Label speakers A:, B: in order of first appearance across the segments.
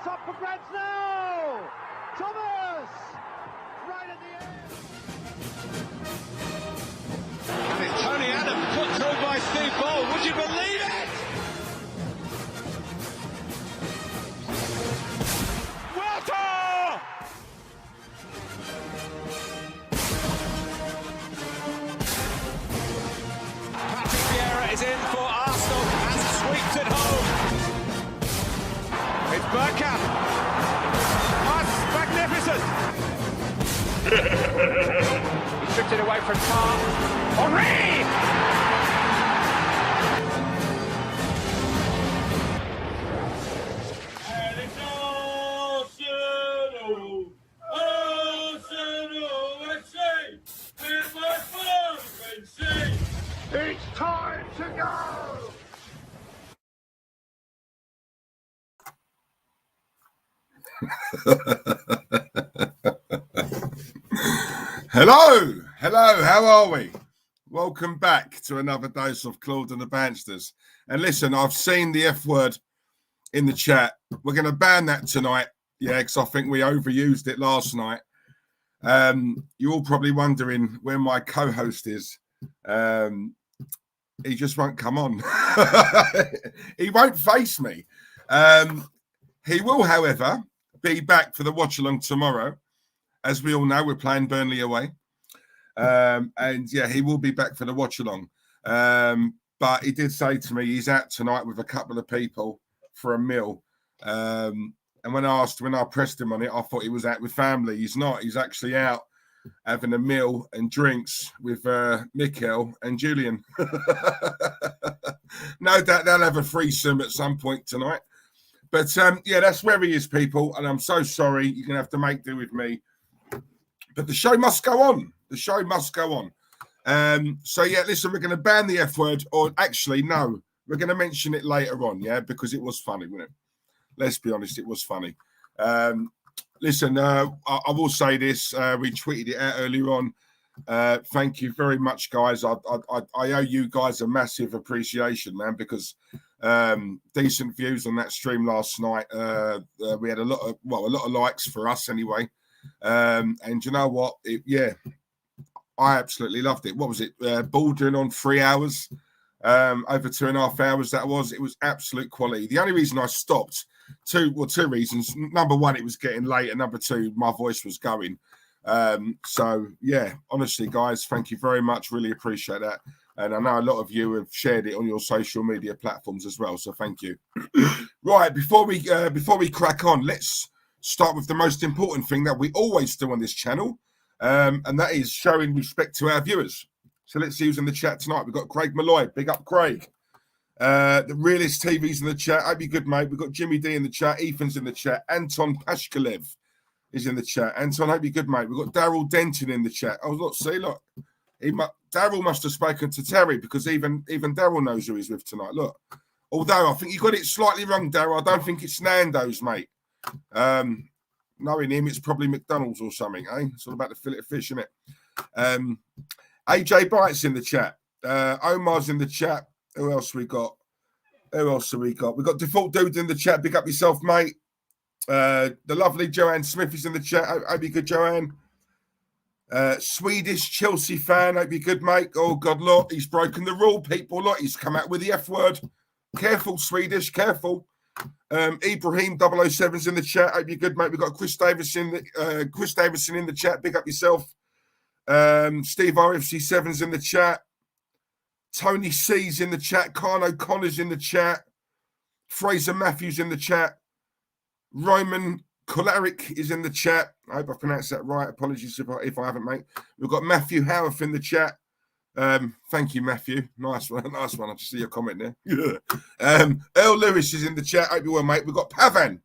A: it's up for grabs now! Thomas! Right at the end!
B: And it's Tony Adams put through by Steve Ball. Would you believe it? Water! Patrick Vieira is in for Arsenal and sweeps it home. It's Bergkamp. That's magnificent. He stripped it away from Tar. Henry!
A: It's time to go!
C: Hello, how are we? Welcome back to another dose of Claude and the Banstas. And listen, I've seen the F word in the chat. We're going to ban that tonight, because I think we overused it last night. You're all probably wondering where my co-host is. He just won't come on. He won't face me. He will, however, be back for the watch-along tomorrow. As we all know, we're playing Burnley away. And yeah, he will be back for the watch-along. But he did say to me he's out tonight with a couple of people for a meal. And when I pressed him on it, I thought he was out with family. He's not. He's actually out having a meal and drinks with Mikel and Julian. No doubt they'll have a threesome at some point tonight. But yeah, that's where he is, people. And I'm so sorry. You're going to have to make do with me. But the show must go on. The show must go on. So yeah, listen, we're going to ban the F word. Or actually, no, we're going to mention it later on, yeah, because it was funny, wasn't it? Let's be honest, it was funny. Listen, I will say this. We tweeted it out earlier on. Thank you very much, guys. I owe you guys a massive appreciation, man, because decent views on that stream last night. We had a lot of likes for us anyway. And you know what? I absolutely loved it. What was it? Bordering on 3 hours, over 2.5 hours. It was absolute quality. The only reason I stopped, two reasons. Number one, it was getting late, and number two, my voice was going. So yeah, honestly, guys, thank you very much. Really appreciate that. And I know a lot of you have shared it on your social media platforms as well. So thank you. Right, before we crack on, let's start with the most important thing that we always do on this channel, and that is showing respect to our viewers. So let's see who's in the chat tonight. We've got Craig Malloy. Big up, Craig. The Realist TV's in the chat. Hope you're good, mate. We've got Jimmy D in the chat. Ethan's in the chat. Anton Pashkalev is in the chat. Anton, hope you're good, mate. We've got Daryl Denton in the chat. Oh, look, Daryl must have spoken to Terry, because even Daryl knows who he's with tonight. Look, although I think you got it slightly wrong, Daryl. I don't think it's Nando's, mate. Knowing him, it's probably McDonald's or something, eh? It's all about the fillet of fish, isn't it? AJ Bites in the chat. Omar's in the chat. Who else we got? We've got Default Dude in the chat. Big up yourself, mate. The lovely Joanne Smith is in the chat. Hope you're good, Joanne. Swedish Chelsea fan. Hope you're good, mate. Oh, God, look, he's broken the rule, people. Look, he's come out with the F word. Careful, Swedish, careful. Ibrahim 007's in the chat. Hope you're good, mate. We've got Chris Davison in the chat. Big up yourself. Steve RFC7's in the chat. Tony C's in the chat. Carl O'Connor's in the chat. Fraser Matthews in the chat. Roman Kolaric is in the chat. I hope I pronounced that right. Apologies if I haven't, mate. We've got Matthew Howarth in the chat. Thank you, Matthew. Nice one. I just see your comment there. Earl Lewis is in the chat. Hope you're well, mate. We've got Pavan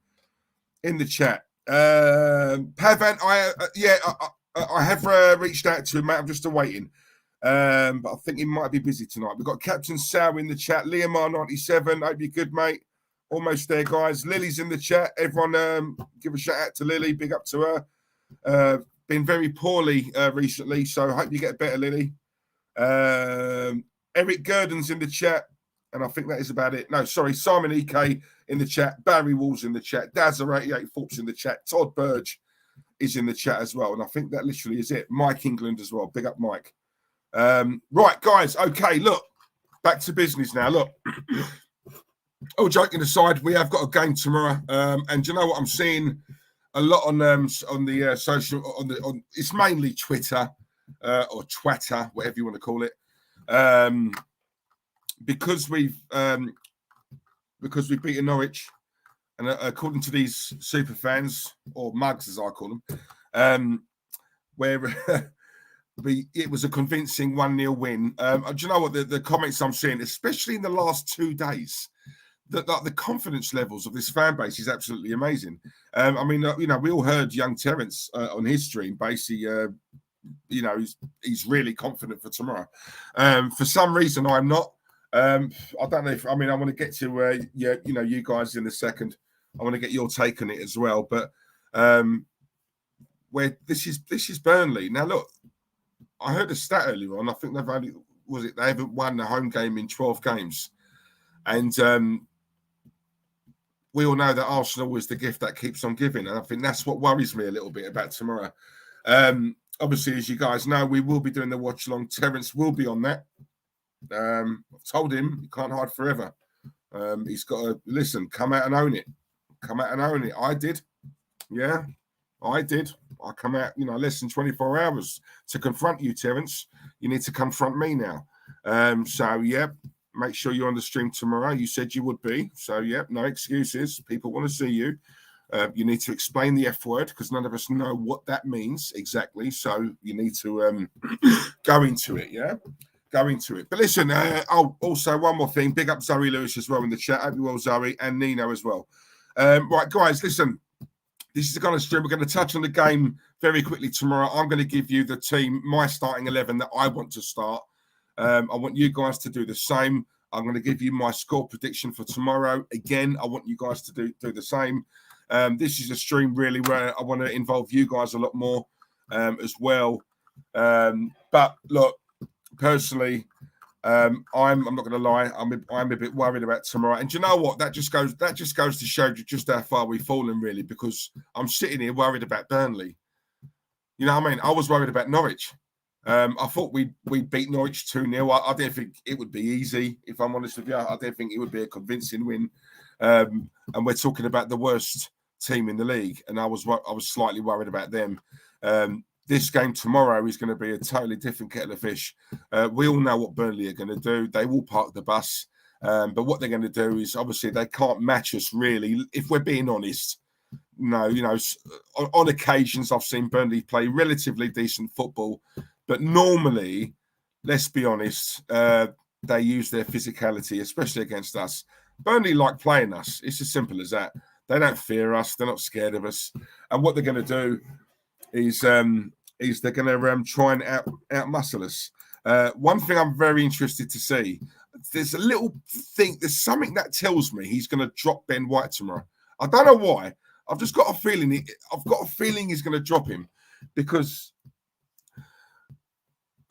C: in the chat. Pavan, I have reached out to him, mate. I'm just awaiting. But I think he might be busy tonight. We've got Captain Sow in the chat. Liamar97. Hope you're good, mate. Almost there, guys. Lily's in the chat. Everyone, give a shout out to Lily. Big up to her. Been very poorly recently, so I hope you get better, Lily. Eric Gurdon's in the chat, and I think that is about it. No, sorry, Simon EK in the chat. Barry Wall's in the chat. Dazza88 Thoughts in the chat. Todd Burge is in the chat as well. And I think that literally is it. Mike England as well. Big up, Mike. Right, guys. Okay, look. Back to business now. Look. All joking aside, we have got a game tomorrow. And you know what? I'm seeing a lot on the social, on it's mainly Twitter or Twitter, whatever you want to call it. Because we've beaten Norwich, and according to these super fans, or mugs as I call them, where it was a convincing 1-0 win. Do you know what the comments I'm seeing, especially in the last 2 days, that the confidence levels of this fan base is absolutely amazing. I mean, you know, we all heard young Terence on his stream, basically. You know, he's really confident for tomorrow. For some reason, I'm not. I don't know if I want to get to you guys in a second. I want to get your take on it as well. But where this is Burnley now. Look, I heard a stat earlier on. I think they haven't won a home game in 12 games, and we all know that Arsenal is the gift that keeps on giving, and I think that's what worries me a little bit about tomorrow. Obviously, as you guys know, we will be doing the watch along. Terence will be on that. I've told him he can't hide forever. He's got to listen, come out and own it. Come out and own it. I did. Yeah, I did. I come out, less than 24 hours to confront you, Terence. You need to confront me now. So, yeah, make sure you're on the stream tomorrow. You said you would be. So, yeah, no excuses. People want to see you. You need to explain the F word because none of us know what that means exactly. So you need to go into it, yeah? Go into it. But listen, also one more thing. Big up Zoe Lewis as well in the chat. Hope you well, Zoe, and Nino as well. Right, guys, listen. This is the kind of stream. We're going to touch on the game very quickly tomorrow. I'm going to give you the team, my starting 11 that I want to start. I want you guys to do the same. I'm going to give you my score prediction for tomorrow. Again, I want you guys to do the same. This is a stream really where I want to involve you guys a lot more as well. But look, personally, I'm not going to lie. I'm a bit worried about tomorrow. And do you know what? That just goes to show you just how far we've fallen, really, because I'm sitting here worried about Burnley. You know what I mean? I was worried about Norwich. I thought we'd beat Norwich 2-0. I didn't think it would be easy, if I'm honest with you. I didn't think it would be a convincing win. And we're talking about the worst team in the league, and I was slightly worried about them. This game tomorrow is going to be a totally different kettle of fish. We all know what Burnley are going to do. They will park the bus, but what they're going to do is obviously they can't match us really. If we're being honest, no, on occasions I've seen Burnley play relatively decent football, but normally, let's be honest, they use their physicality, especially against us. Burnley like playing us. It's as simple as that. They don't fear us. They're not scared of us. And what they're going to do is they're going to try and outmuscle us. One thing I'm very interested to see, there's a little thing, there's something that tells me he's going to drop Ben White tomorrow. I don't know why. I've just got a feeling. He's going to drop him because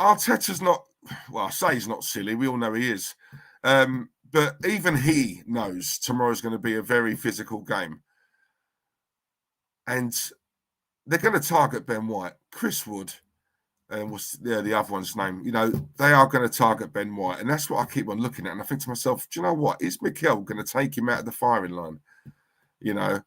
C: Arteta's not, well, I say he's not silly. We all know he is. But even he knows tomorrow's going to be a very physical game. And they're going to target Ben White. Chris Wood, and what's the other one's name? They are going to target Ben White. And that's what I keep on looking at. And I think to myself, do you know what? Is Mikel going to take him out of the firing line? I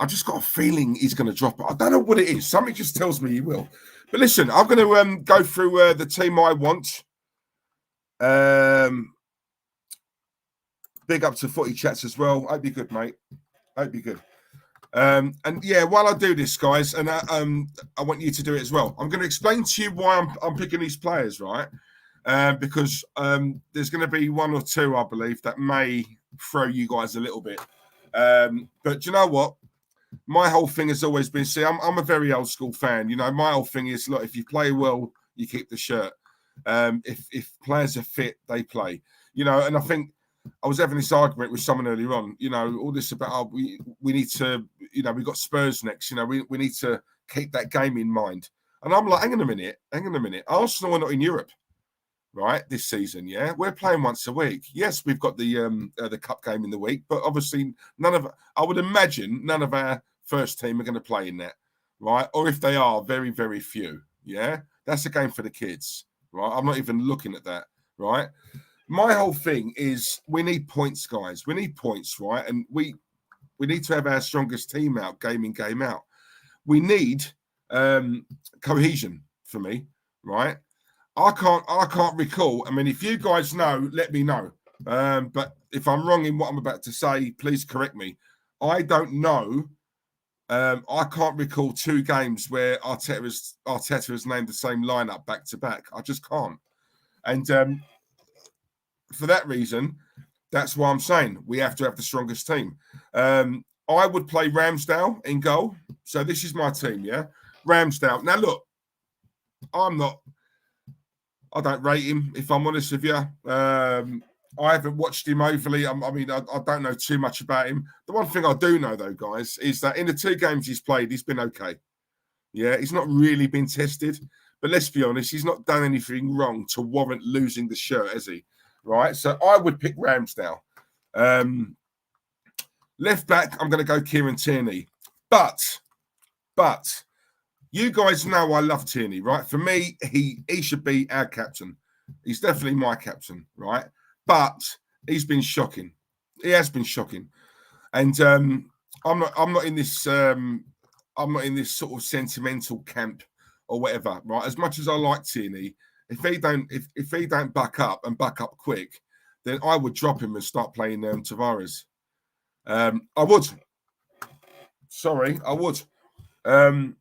C: just got a feeling he's going to drop it. I don't know what it is. Something just tells me he will. But listen, I'm going to go through the team I want. Big up to Footy Chats as well. Hope you're good, mate. Hope you're good. And yeah, while I do this, guys, and I want you to do it as well. I'm going to explain to you why I'm picking these players, right? Because there's going to be one or two, I believe, that may throw you guys a little bit. But do you know what? My whole thing has always been, I'm a very old school fan. My whole thing is, look, if you play well, you keep the shirt. If players are fit, they play. And I think I was having this argument with someone earlier on, all this about, we need to, we've got Spurs next, we need to keep that game in mind. And I'm like, hang on a minute. Arsenal are not in Europe. right, this season, yeah? We're playing once a week. Yes, we've got the cup game in the week, but obviously I would imagine none of our first team are going to play in that, right? Or if they are, very, very few, yeah? That's a game for the kids, right? I'm not even looking at that, right? My whole thing is we need points, guys. We need points, right? And we need to have our strongest team out, game in, game out. We need cohesion for me, right? I can't recall. I mean, if you guys know, let me know. But if I'm wrong in what I'm about to say, please correct me. I don't know. I can't recall 2 games where Arteta has named the same lineup back to back. I just can't. And for that reason, that's why I'm saying we have to have the strongest team. I would play Ramsdale in goal. So this is my team, yeah? Ramsdale. Now, look, I don't rate him, if I'm honest with you. I haven't watched him overly. I don't know too much about him. The one thing I do know, though, guys, is that in the 2 games he's played, he's been okay. Yeah, he's not really been tested. But let's be honest, he's not done anything wrong to warrant losing the shirt, has he? Right? So I would pick Ramsdale. Left back, I'm going to go Kieran Tierney. But you guys know I love Tierney, right? For me, he should be our captain. He's definitely my captain, right? But he's been shocking. He has been shocking, and I'm not in this sort of sentimental camp or whatever, right? As much as I like Tierney, if he don't back up and back up quick, then I would drop him and start playing Tavares. I would. Sorry, I would. I've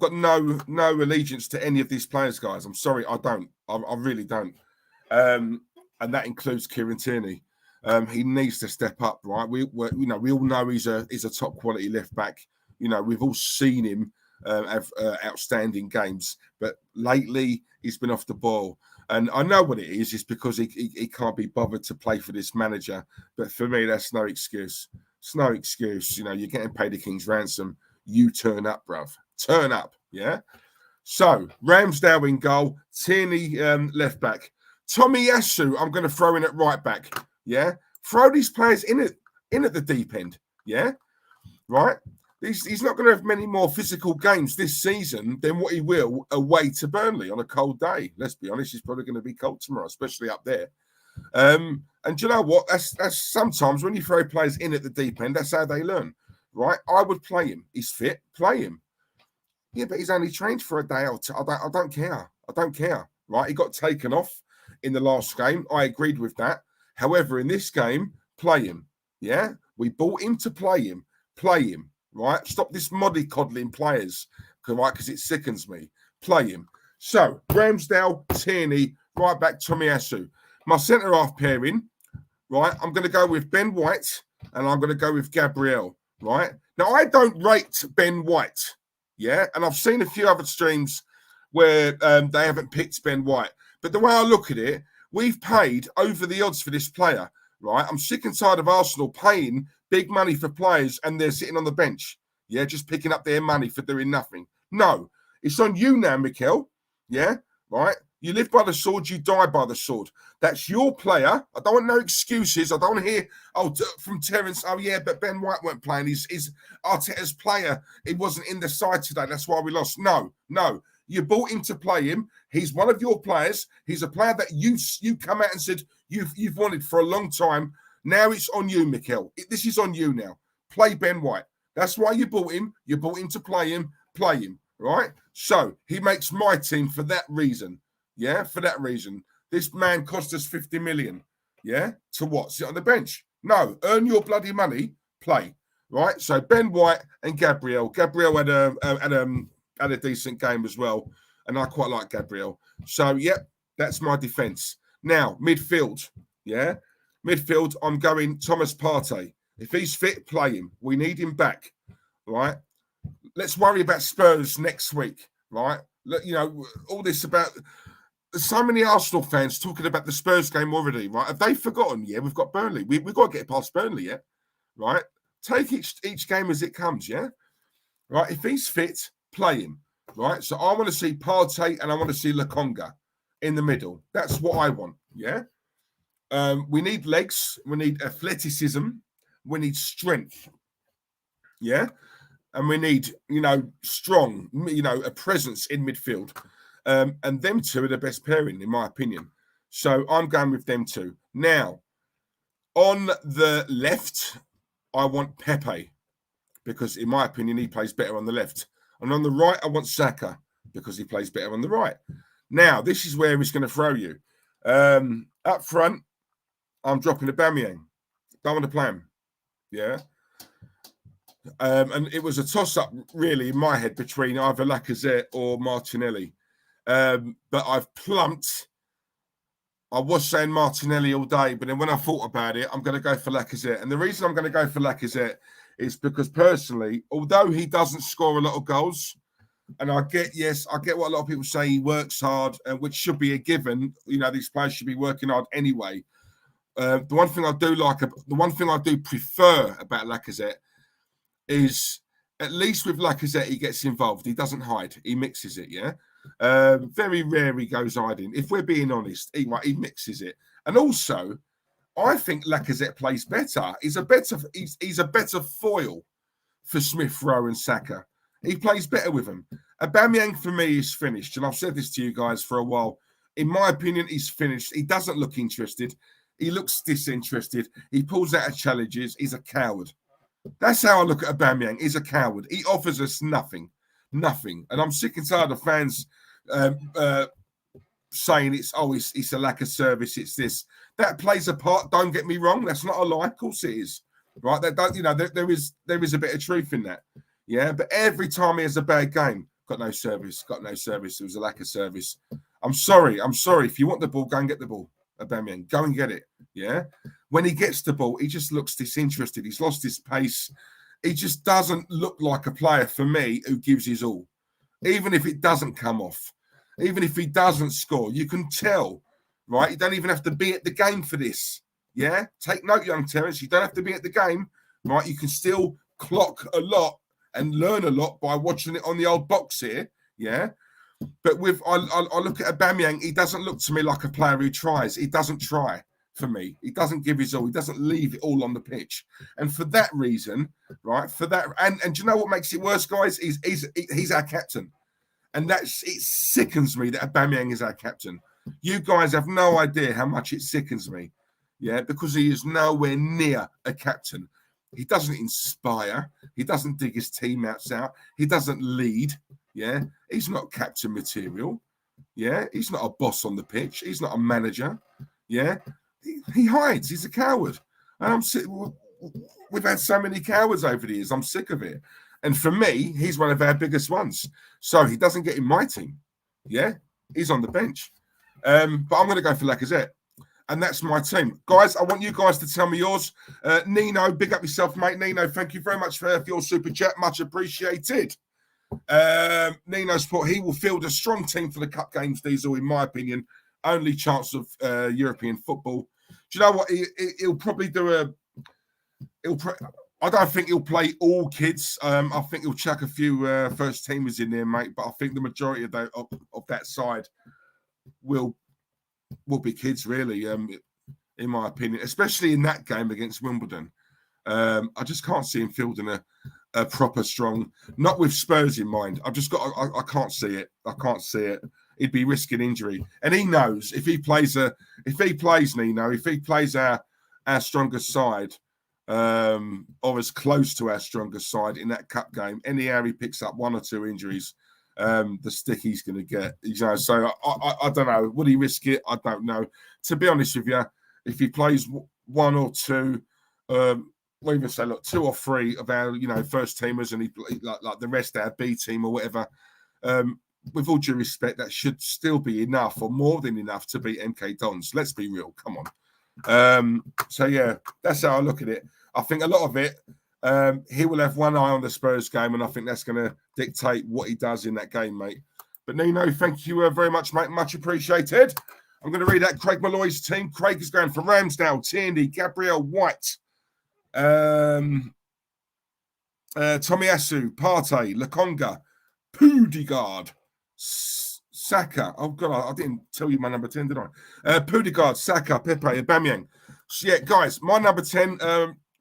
C: got no allegiance to any of these players, guys. I'm sorry, I don't. I really don't. And that includes Kieran Tierney. He needs to step up, right? We all know he's a top quality left back. You know, we've all seen him have outstanding games, but lately he's been off the ball. And I know what it is. It's because he can't be bothered to play for this manager. But for me, that's no excuse. It's no excuse. You know, you're getting paid a king's ransom. You turn up, bruv. Turn up, yeah? So, Ramsdale in goal. Tierney left back. Tomiyasu, I'm going to throw in at right back, yeah? Throw these players in at the deep end, yeah? Right? He's not going to have many more physical games this season than what he will away to Burnley on a cold day. Let's be honest, he's probably going to be cold tomorrow, especially up there. And do you know what? That's sometimes when you throw players in at the deep end, that's how they learn, right? I would play him. He's fit, play him. Yeah, but he's only trained for a day or two. I don't care. I don't care, right? He got taken off in the last game. I agreed with that. However, in this game, play him, yeah? We bought him to play him, right? Stop this mollycoddling players, right? Because it sickens me. Play him. So, Ramsdale, Tierney, right back, Tomiyasu. My centre-half pairing, right? I'm going to go with Ben White and I'm going to go with Gabriel, right? Now, I don't rate Ben White, yeah? And I've seen a few other streams where they haven't picked Ben White. But the way I look at it, we've paid over the odds for this player, right? I'm sick and tired of Arsenal paying big money for players and they're sitting on the bench, yeah? Just picking up their money for doing nothing. No, it's on you now, Mikel, yeah? Right? You live by the sword, you die by the sword. That's your player. I don't want no excuses. I don't want to hear, from Terence, but Ben White weren't playing. He's Arteta's player. He wasn't in the side today. That's why we lost. No. You bought him to play him. He's one of your players. He's a player that you come out and said you've wanted for a long time. Now it's on you, Mikel. This is on you now. Play Ben White. That's why you bought him. You bought him to play him, right? So he makes my team for that reason. Yeah, for that reason. This man cost us 50 million. Yeah? To what? Sit on the bench? No. Earn your bloody money. Play. Right? So Ben White and Gabriel. Gabriel had a decent game as well. And I quite like Gabriel. So, yep, that's my defence. Now, midfield. Yeah? Midfield, I'm going Thomas Partey. If he's fit, play him. We need him back. Right? Let's worry about Spurs next week. Right? You know, all this about... So many Arsenal fans talking about the Spurs game already, right? Have they forgotten? Yeah, we've got Burnley. We've got to get past Burnley, yeah? Right? Take each game as it comes, yeah? Right? If he's fit, play him, right? So I want to see Partey and I want to see Lokonga in the middle. That's what I want. Yeah. We need legs. We need athleticism. We need strength. Yeah. And we need, strong, a presence in midfield. And them two are the best pairing, in my opinion. So I'm going with them two. Now, on the left, I want Pepe, because in my opinion, he plays better on the left. And on the right, I want Saka, because he plays better on the right. Now, this is where he's going to throw you. Up front, I'm dropping aubameyang. Don't want to play him. Yeah. And it was a toss-up, really, in my head between either Lacazette or Martinelli. But I've plumped. I was saying Martinelli all day, but then when I thought about it, I'm going to go for Lacazette. And the reason I'm going to go for Lacazette is because, personally, although he doesn't score a lot of goals, and I get what a lot of people say, he works hard, which should be a given. These players should be working hard anyway. The one thing I do prefer about Lacazette is, at least with Lacazette, he gets involved. He doesn't hide. He mixes it, yeah? Very rare he goes hiding. If we're being honest, he mixes it. And also, I think Lacazette plays better. He's a better foil for Smith Rowe and Saka. He plays better with them. Aubameyang, for me, is finished. And I've said this to you guys for a while. In my opinion, he's finished. He doesn't look interested. He looks disinterested. He pulls out of challenges. He's a coward. That's how I look at Aubameyang. He's a coward. He offers us nothing. Nothing. And I'm sick and tired of fans saying it's a lack of service. It's this. That plays a part. Don't get me wrong. That's not a lie. Of course it is. Right? There is a bit of truth in that. Yeah. But every time he has a bad game, got no service. It was a lack of service. I'm sorry. If you want the ball, go and get the ball. Aubameyang, go and get it. Yeah. When he gets the ball, he just looks disinterested. He's lost his pace. He just doesn't look like a player for me who gives his all. Even if it doesn't come off, even if he doesn't score, you can tell, right? You don't even have to be at the game for this. Yeah. Take note, young Terence. You don't have to be at the game, right? You can still clock a lot and learn a lot by watching it on the old box here. Yeah. But I look at Aubameyang, he doesn't look to me like a player who tries. He doesn't try for me. He doesn't give his all. He doesn't leave it all on the pitch. And for that reason, right, and do you know what makes it worse, guys? He's our captain. And it sickens me that Aubameyang is our captain. You guys have no idea how much it sickens me. Yeah, because he is nowhere near a captain. He doesn't inspire. He doesn't dig his teammates out. He doesn't lead. Yeah, he's not captain material. Yeah, he's not a boss on the pitch. He's not a manager. Yeah, he hides. He's a coward. And we've had so many cowards over the years. I'm sick of it. And for me, he's one of our biggest ones. So he doesn't get in my team. Yeah, he's on the bench. But I'm going to go for Lacazette. And that's my team. Guys, I want you guys to tell me yours. Nino, big up yourself, mate. Nino, thank you very much for your super chat. Much appreciated. Nino's put, he will field a strong team for the cup games, Diesel, in my opinion. Only chance of European football. Do you know what? He'll probably do I don't think he'll play all kids. I think he'll chuck a few first teamers in there, mate. But I think the majority of that side will be kids, really, in my opinion, especially in that game against Wimbledon. I just can't see him fielding a proper strong, not with Spurs in mind. I can't see it. I can't see it. He'd be risking injury. And he knows if he plays our strongest side, or as close to our strongest side in that cup game, anyhow he picks up one or two injuries, the stick he's going to get. So I don't know. Would he risk it? I don't know. To be honest with you, if he plays one or two, we even say, look, 2 or 3 of our, first teamers, and he like the rest of our B team or whatever. With all due respect, that should still be enough or more than enough to beat MK Dons. Let's be real. Come on. So yeah, that's how I look at it. I think a lot of it, he will have one eye on the Spurs game, and I think that's going to dictate what he does in that game, mate. But Nino, thank you very much, mate. Much appreciated. I'm going to read out Craig Malloy's team. Craig is going for Ramsdale, Tierney, Gabriel, White, Tomiyasu, Partey, Lokonga, Poodegaard, Saka. Oh, God, I didn't tell you my number 10, did I? Pudegaard, Saka, Pepe, Aubameyang. So, yeah, guys, my number 10,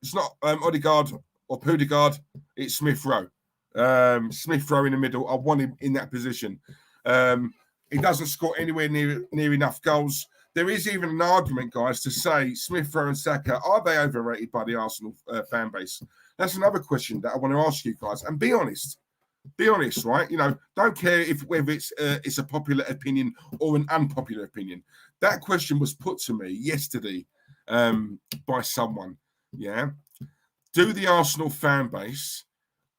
C: it's not Odegaard or Pudegaard, it's Smith Rowe. Smith Rowe in the middle. I want him in that position. He doesn't score anywhere near enough goals. There is even an argument, guys, to say Smith Rowe and Saka, are they overrated by the Arsenal fan base? That's another question that I want to ask you guys. And be honest. Be honest, right? You know, don't care whether it's a popular opinion or an unpopular opinion. That question was put to me yesterday by someone. Yeah. Do the Arsenal fan base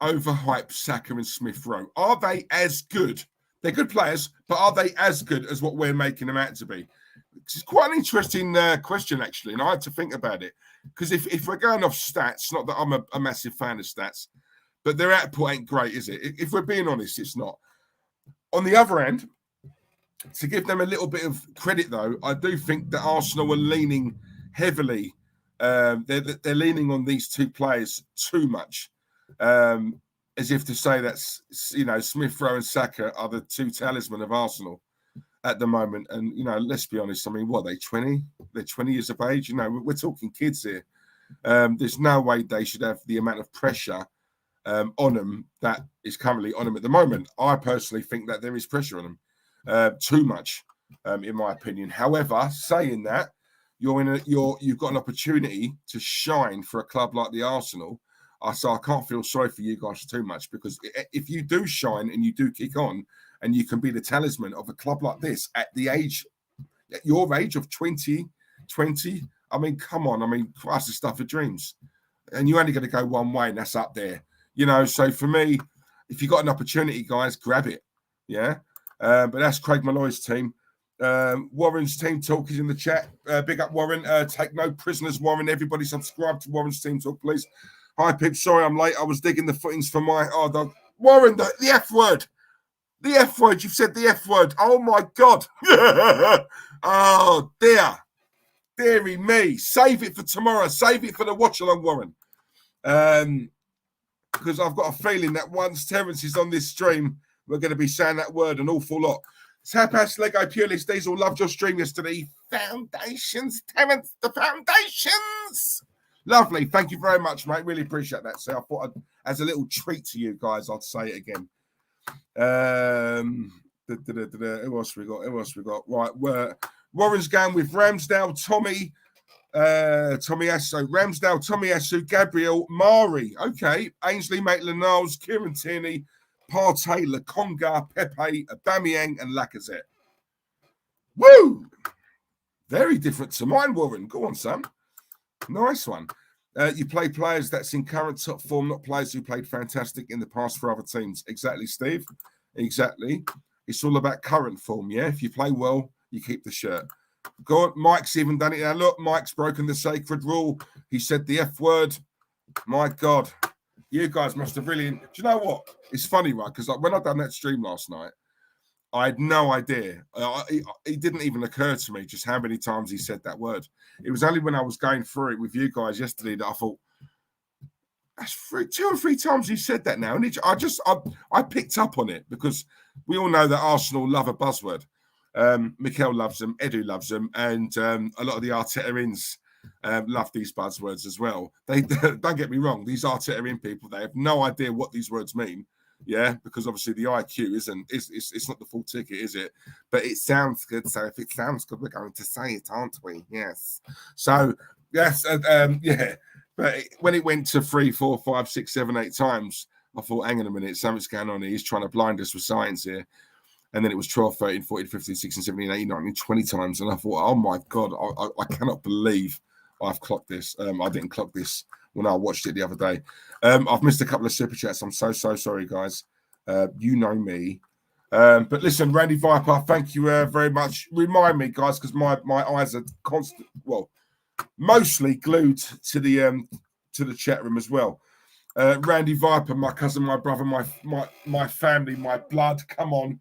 C: overhype Saka and Smith Rowe? Are they as good? They're good players, but are they as good as what we're making them out to be? It's quite an interesting question, actually, and I had to think about it. Because if we're going off stats, not that I'm a massive fan of stats, but their output ain't great, is it? If we're being honest, it's not. On the other hand, to give them a little bit of credit, though, I do think that Arsenal are leaning heavily. They're leaning on these two players too much, as if to say that, you know, Smith Rowe and Saka are the two talisman of Arsenal at the moment. And, you know, let's be honest, I mean, what, are they 20? They're 20 years of age. You know, we're talking kids here. There's no way they should have the amount of pressure on them that is currently on them at the moment. I personally think that there is pressure on them, too much, in my opinion. However, saying that, you've got an opportunity to shine for a club like the Arsenal. So I can't feel sorry for you guys too much, because if you do shine and you do kick on and you can be the talisman of a club like this at your age of 20, I mean, come on. I mean, Christ, the stuff of dreams. And you're only going to go one way, and that's up there. You know, so for me, if you got an opportunity, guys, grab it. Yeah. But that's Craig Malloy's team. Warren's team talk is in the chat. Big up, Warren. Take no prisoners, Warren. Everybody subscribe to Warren's team talk, please. Hi, Pip. Sorry I'm late. I was digging the footings for my dog. Warren, the F word. The F word. You've said the F word. Oh, my God. Oh, dear. Deary me. Save it for tomorrow. Save it for the watch-along, Warren. Because I've got a feeling that once Terence is on this stream, we're going to be saying that word an awful lot. Tapas, Lego, Purelist, Diesel, loved your stream yesterday. Foundations, Terence, the foundations. Lovely. Thank you very much, mate. Really appreciate that. So I thought as a little treat to you guys, I'd say it again. Who else we got? Right. Warren's going with Ramsdale, Tommy Asso, Ramsdale, Tommy Asso, Gabriel, Mari. Okay. Ainsley, Maitland-Niles, Kieran Tierney, Partey, Lokonga, Pepe, Aubameyang, and Lacazette. Woo! Very different to mine, Warren. Go on, Sam. Nice one. You play players that's in current top form, not players who played fantastic in the past for other teams. Exactly, Steve. Exactly. It's all about current form, yeah? If you play well, you keep the shirt. Go on. Mike's even done it now. Look, Mike's broken the sacred rule. He said the F word. My God. You guys must have really... Do you know what? It's funny, right? Because when I done that stream last night, I had no idea. It didn't even occur to me just how many times he said that word. It was only when I was going through it with you guys yesterday that I thought, that's 2 or 3 times he said that now. And I picked up on it, because we all know that Arsenal love a buzzword. Mikel loves them, Edu loves them, and a lot of the Arteta-ins love these buzzwords as well. They don't get me wrong, these Arteta-in people, they have no idea what these words mean. Yeah, because obviously the IQ it's not the full ticket, is it? But it sounds good. So if it sounds good, we're going to say it, aren't we? Yes. So yes, yeah. But when it went to 3, 4, 5, 6, 7, 8 times, I thought, hang on a minute, something's going on here. He's trying to blind us with science here. And then it was 12, 13, 14, 15, 16, 17, 18, 19, 20 times. And I thought, oh my God, I cannot believe I've clocked this. I didn't clock this when I watched it the other day. I've missed a couple of super chats. I'm so sorry, guys. You know me. But listen, Randy Viper, thank you very much. Remind me, guys, because my eyes are mostly glued to the chat room as well. Randy Viper, my cousin, my brother, my family, my blood. Come on.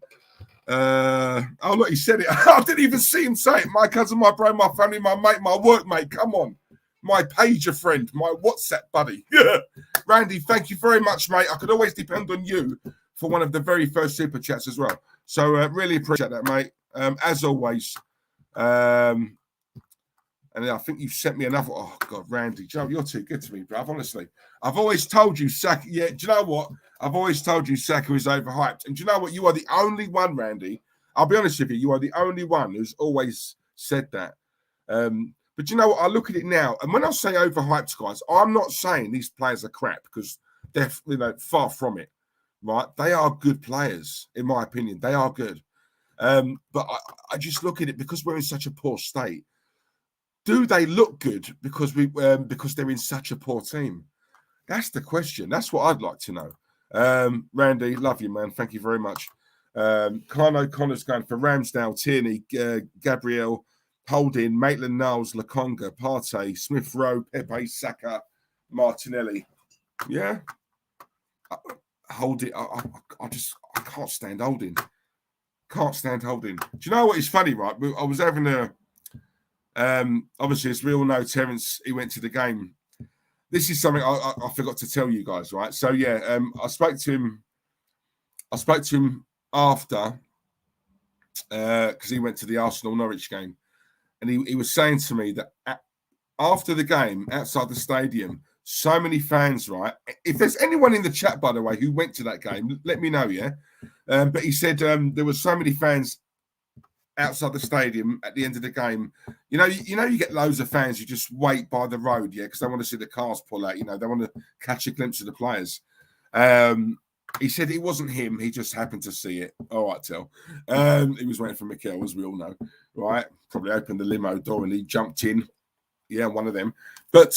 C: Oh, look, he said it. I didn't even see him say it. My cousin, my brother, my family, my mate, my workmate. Come on. My pager friend, my WhatsApp buddy. Yeah. Randy, thank you very much, mate. I could always depend on you for one of the very first super chats as well. So really appreciate that, mate. As always. And I think you've sent me another. Oh God, Randy, Joe, you're too good to me, bruv. Honestly, I've always told you Saka. Yeah, do you know what? I've always told you Saka is overhyped. And do you know what? You are the only one, Randy. I'll be honest with you. You are the only one who's always said that. But you know what? I look at it now, and when I say overhyped, guys, I'm not saying these players are crap because they're far from it. Right? They are good players, in my opinion. They are good. But I just look at it because we're in such a poor state. Do they look good because they're in such a poor team? That's the question. That's what I'd like to know. Randy, love you, man. Thank you very much. Connor's going for Ramsdale, Tierney, Gabriel, Holding, Maitland-Niles, Lokonga, Partey, Smith Rowe, Pepe, Saka, Martinelli. Yeah. Holding. I can't stand Holding. Can't stand Holding. Do you know what is funny, right? I was having a... obviously, as we all know, Terence, he went to the game. This is something I forgot to tell you guys, right? So yeah, I spoke to him after because he went to the Arsenal Norwich game, and he was saying to me that after the game outside the stadium, so many fans, right? If there's anyone in the chat, by the way, who went to that game, let me know, yeah. But he said there were so many fans outside the stadium at the end of the game. You get loads of fans who just wait by the road, yeah, because they want to see the cars pull out. They want to catch a glimpse of the players. He said it wasn't him; he just happened to see it. All right, Tel. He was waiting for Mikel, as we all know, right? Probably opened the limo door and he jumped in. Yeah, one of them. But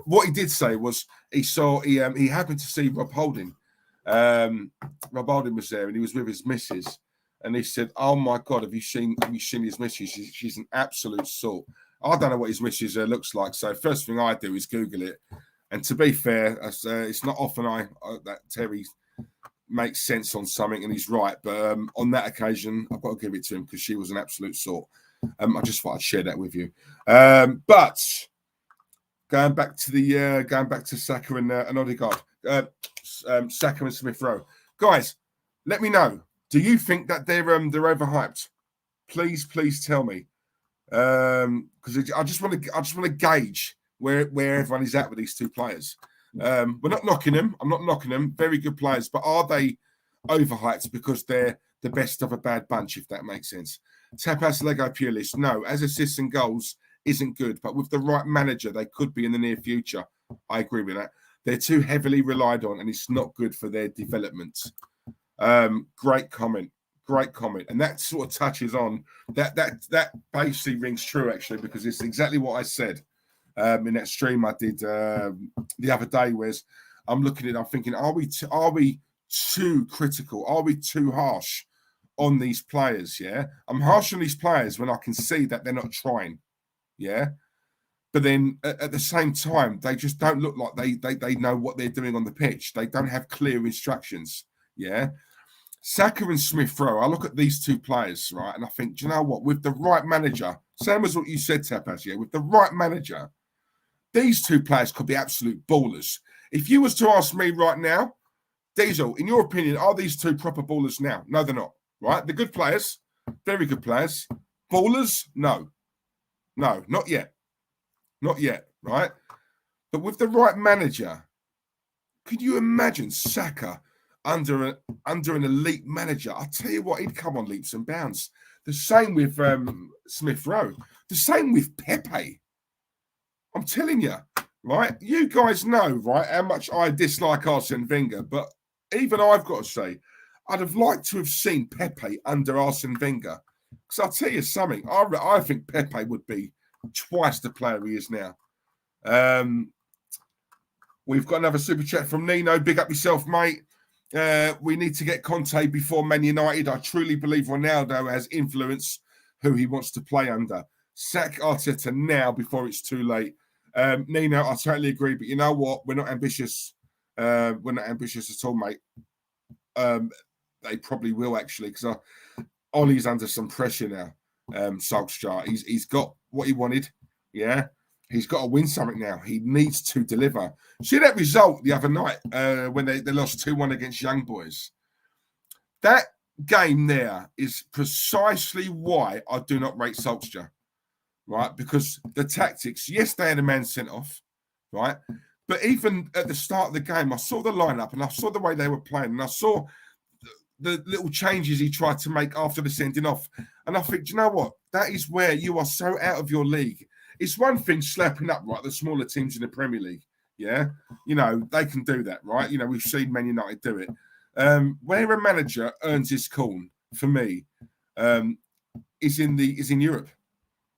C: what he did say was he happened to see Rob Holding. Rob Holding was there and he was with his missus. And he said, "Oh my God, have you seen his missus? She's an absolute sort." I don't know what his missus looks like. So first thing I do is Google it. And to be fair, it's not often that Terry makes sense on something and he's right. But on that occasion, I've got to give it to him because she was an absolute sort. I just thought I'd share that with you. But going back to Saka and Odegaard, Saka and Smith Rowe, guys, let me know. Do you think that they're overhyped? Please tell me, because I just want to gauge where everyone is at with these two players. We're not knocking them. I'm not knocking them. Very good players, but are they overhyped because they're the best of a bad bunch? If that makes sense. Tapas Lego Pure List. No, as assists and goals isn't good, but with the right manager, they could be in the near future. I agree with that. They're too heavily relied on, and it's not good for their development. Great comment, and that sort of touches on that basically rings true actually, because it's exactly what I said in that stream I did the other day. Whereas I'm looking at it, I'm thinking, are we too critical? Are we too harsh on these players? Yeah, I'm harsh on these players when I can see that they're not trying. Yeah, but then at the same time, they just don't look like they know what they're doing on the pitch. They don't have clear instructions. Yeah. Saka and Smith Rowe, I look at these two players, right, and I think, do you know what? With the right manager, same as what you said, Tapas, yeah, with the right manager, these two players could be absolute ballers. If you was to ask me right now, Diesel, in your opinion, are these two proper ballers now? No, they're not, right? They're good players, very good players. Ballers? No, not yet. Not yet, right? But with the right manager, could you imagine Saka under an elite manager? I tell you what, he'd come on leaps and bounds. The same with Smith Rowe. The same with Pepe. I'm telling you, right? You guys know, right, how much I dislike Arsene Wenger, but even I've got to say, I'd have liked to have seen Pepe under Arsene Wenger. Because I'll tell you something, I think Pepe would be twice the player he is now. We've got another super chat from Nino. Big up yourself, mate. We need to get Conte before Man United. I truly believe Ronaldo has influence who he wants to play under. Sack Arteta now before it's too late. Nino, I totally agree. But you know what? We're not ambitious. We're not ambitious at all, mate. They probably will, actually, because Ollie's under some pressure now. Solskjaer. He's got what he wanted. Yeah. He's got to win something now. He needs to deliver. See that result the other night when they lost 2-1 against Young Boys? That game there is precisely why I do not rate Solskjaer, right? Because the tactics, yes, they had a man sent off, right? But even at the start of the game, I saw the lineup and I saw the way they were playing and I saw the little changes he tried to make after the sending off. And I think, do you know what? That is where you are so out of your league. It's one thing slapping up, right, the smaller teams in the Premier League. Yeah, you know, they can do that, right? You know, we've seen Man United do it. Where a manager earns his corn, for me, is in Europe.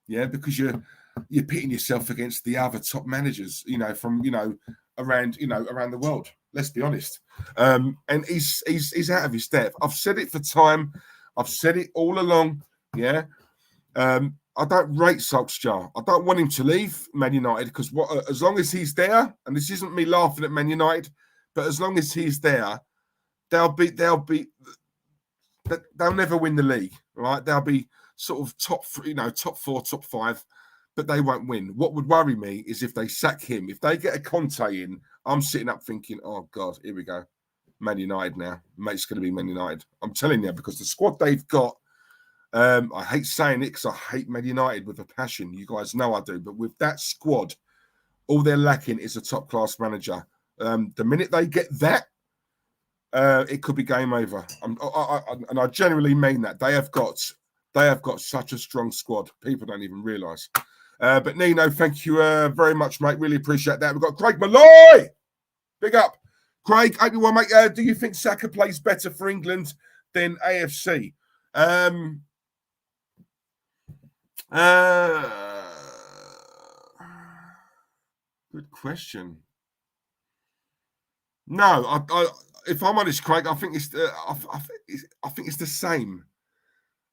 C: Yeah, because you're pitting yourself against the other top managers, you know, from around the world. Let's be honest. And he's out of his depth. I've said it for time. I've said it all along. Yeah. I don't rate Solskjaer. I don't want him to leave Man United because as long as he's there, and this isn't me laughing at Man United, but as long as he's there, they'll never win the league, right? They'll be sort of top 4, top 5, but they won't win. What would worry me is if they sack him. If they get a Conte in, I'm sitting up thinking, oh God, here we go. Man United now. Mate's going to be Man United. I'm telling you, because the squad they've got, I hate saying it because I hate Man United with a passion. You guys know I do. But with that squad, all they're lacking is a top-class manager. The minute they get that, it could be game over. And I genuinely mean that. They have got such a strong squad. People don't even realise. But Nino, thank you very much, mate. Really appreciate that. We've got Craig Malloy. Big up. Craig, hope you well, mate. Do you think Saka plays better for England than AFC? Good question. No, I if I'm honest, Craig, I think it's the same.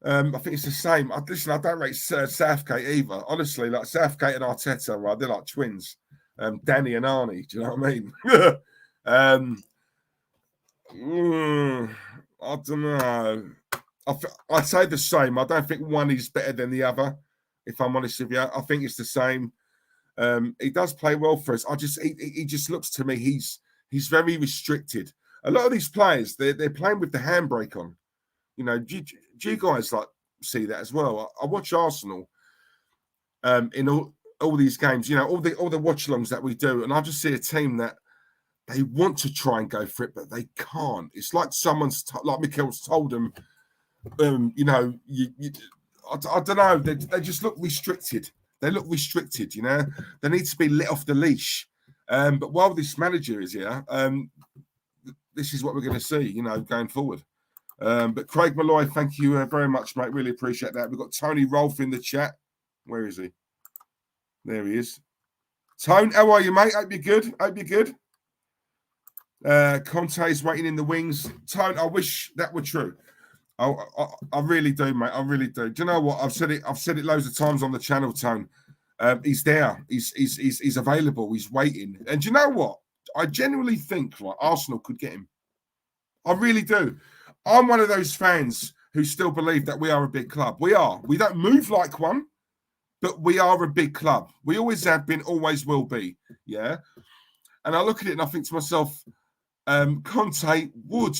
C: I think it's the same. Listen, I don't rate Southgate either. Honestly, like Southgate and Arteta, right? They're like twins. Danny and Arnie. Do you know what I mean? I don't know. I'd say the same. I don't think one is better than the other. If I'm honest with you, I think it's the same. He does play well for us. He just looks to me. He's very restricted. A lot of these players, they're playing with the handbrake on. You know, do you guys like see that as well? I watch Arsenal in all these games. You know, all the watch-alongs that we do, and I just see a team that they want to try and go for it, but they can't. It's like someone's like Mikel's told them. You know, I don't know. They just look restricted. They look restricted. You know, they need to be let off the leash. But while this manager is here, this is what we're going to see. You know, going forward. But Craig Malloy, thank you very much, mate. Really appreciate that. We've got Tony Rolfe in the chat. Where is he? There he is. Tone, how are you, mate? Hope you're good. Conte's waiting in the wings. Tone, I wish that were true. I really do, mate. I really do. Do you know what? I've said it loads of times on the channel, Tone. He's there. He's available. He's waiting. And do you know what? I genuinely think Arsenal could get him. I really do. I'm one of those fans who still believe that we are a big club. We are. We don't move like one, but we are a big club. We always have been, always will be. Yeah. And I look at it and I think to myself, Conte would.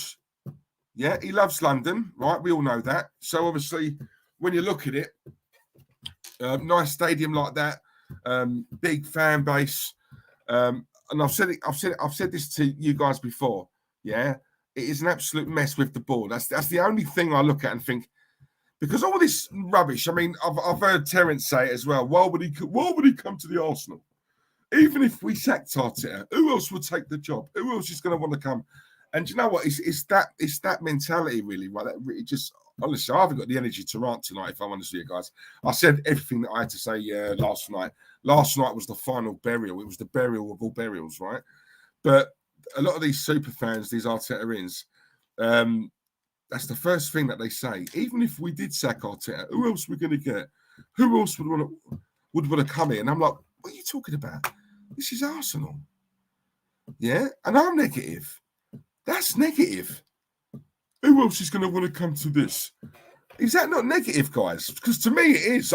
C: Yeah, he loves London, right? We all know that. So obviously, when you look at it, nice stadium like that, big fan base, and I've said this to you guys before. Yeah, it is an absolute mess with the ball. That's the only thing I look at and think, because all this rubbish. I mean, I've heard Terence say it as well. Why would he come to the Arsenal? Even if we sacked Arteta, who else would take the job? Who else is going to want to come? And you know what? It's that mentality, really, right? That really just, honestly, I haven't got the energy to rant tonight, if I'm honest with you guys. I said everything that I had to say last night. Last night was the final burial. It was the burial of all burials, right? But a lot of these super fans, these Arteta-ins, that's the first thing that they say. Even if we did sack Arteta, who else are we going to get? Who else would want to come in? And I'm like, what are you talking about? This is Arsenal. Yeah? And I'm negative. That's negative. Who else is going to want to come to this? Is that not negative, guys? Because to me, it is.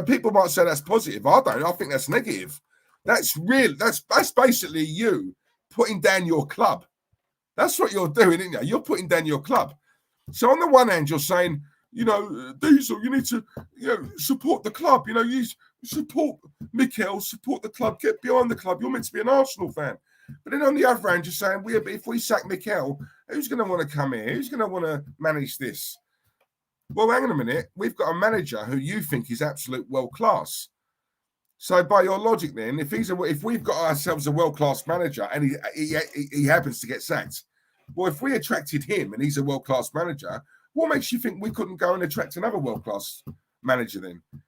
C: People might say that's positive. I don't. I think that's negative. That's real. That's basically you putting down your club. That's what you're doing, isn't it? You're putting down your club. So on the one hand, you're saying, you know, Diesel, you need to, you know, support the club. You know, you support Mikel, support the club, get behind the club. You're meant to be an Arsenal fan. But then on the other hand, you're saying, if we sack Mikel, who's going to want to come here? Who's going to want to manage this? Well, hang on a minute. We've got a manager who you think is absolute world class. So by your logic, then, if we've got ourselves a world class manager and he happens to get sacked, well, if we attracted him and he's a world class manager, what makes you think we couldn't go and attract another world class manager then? Do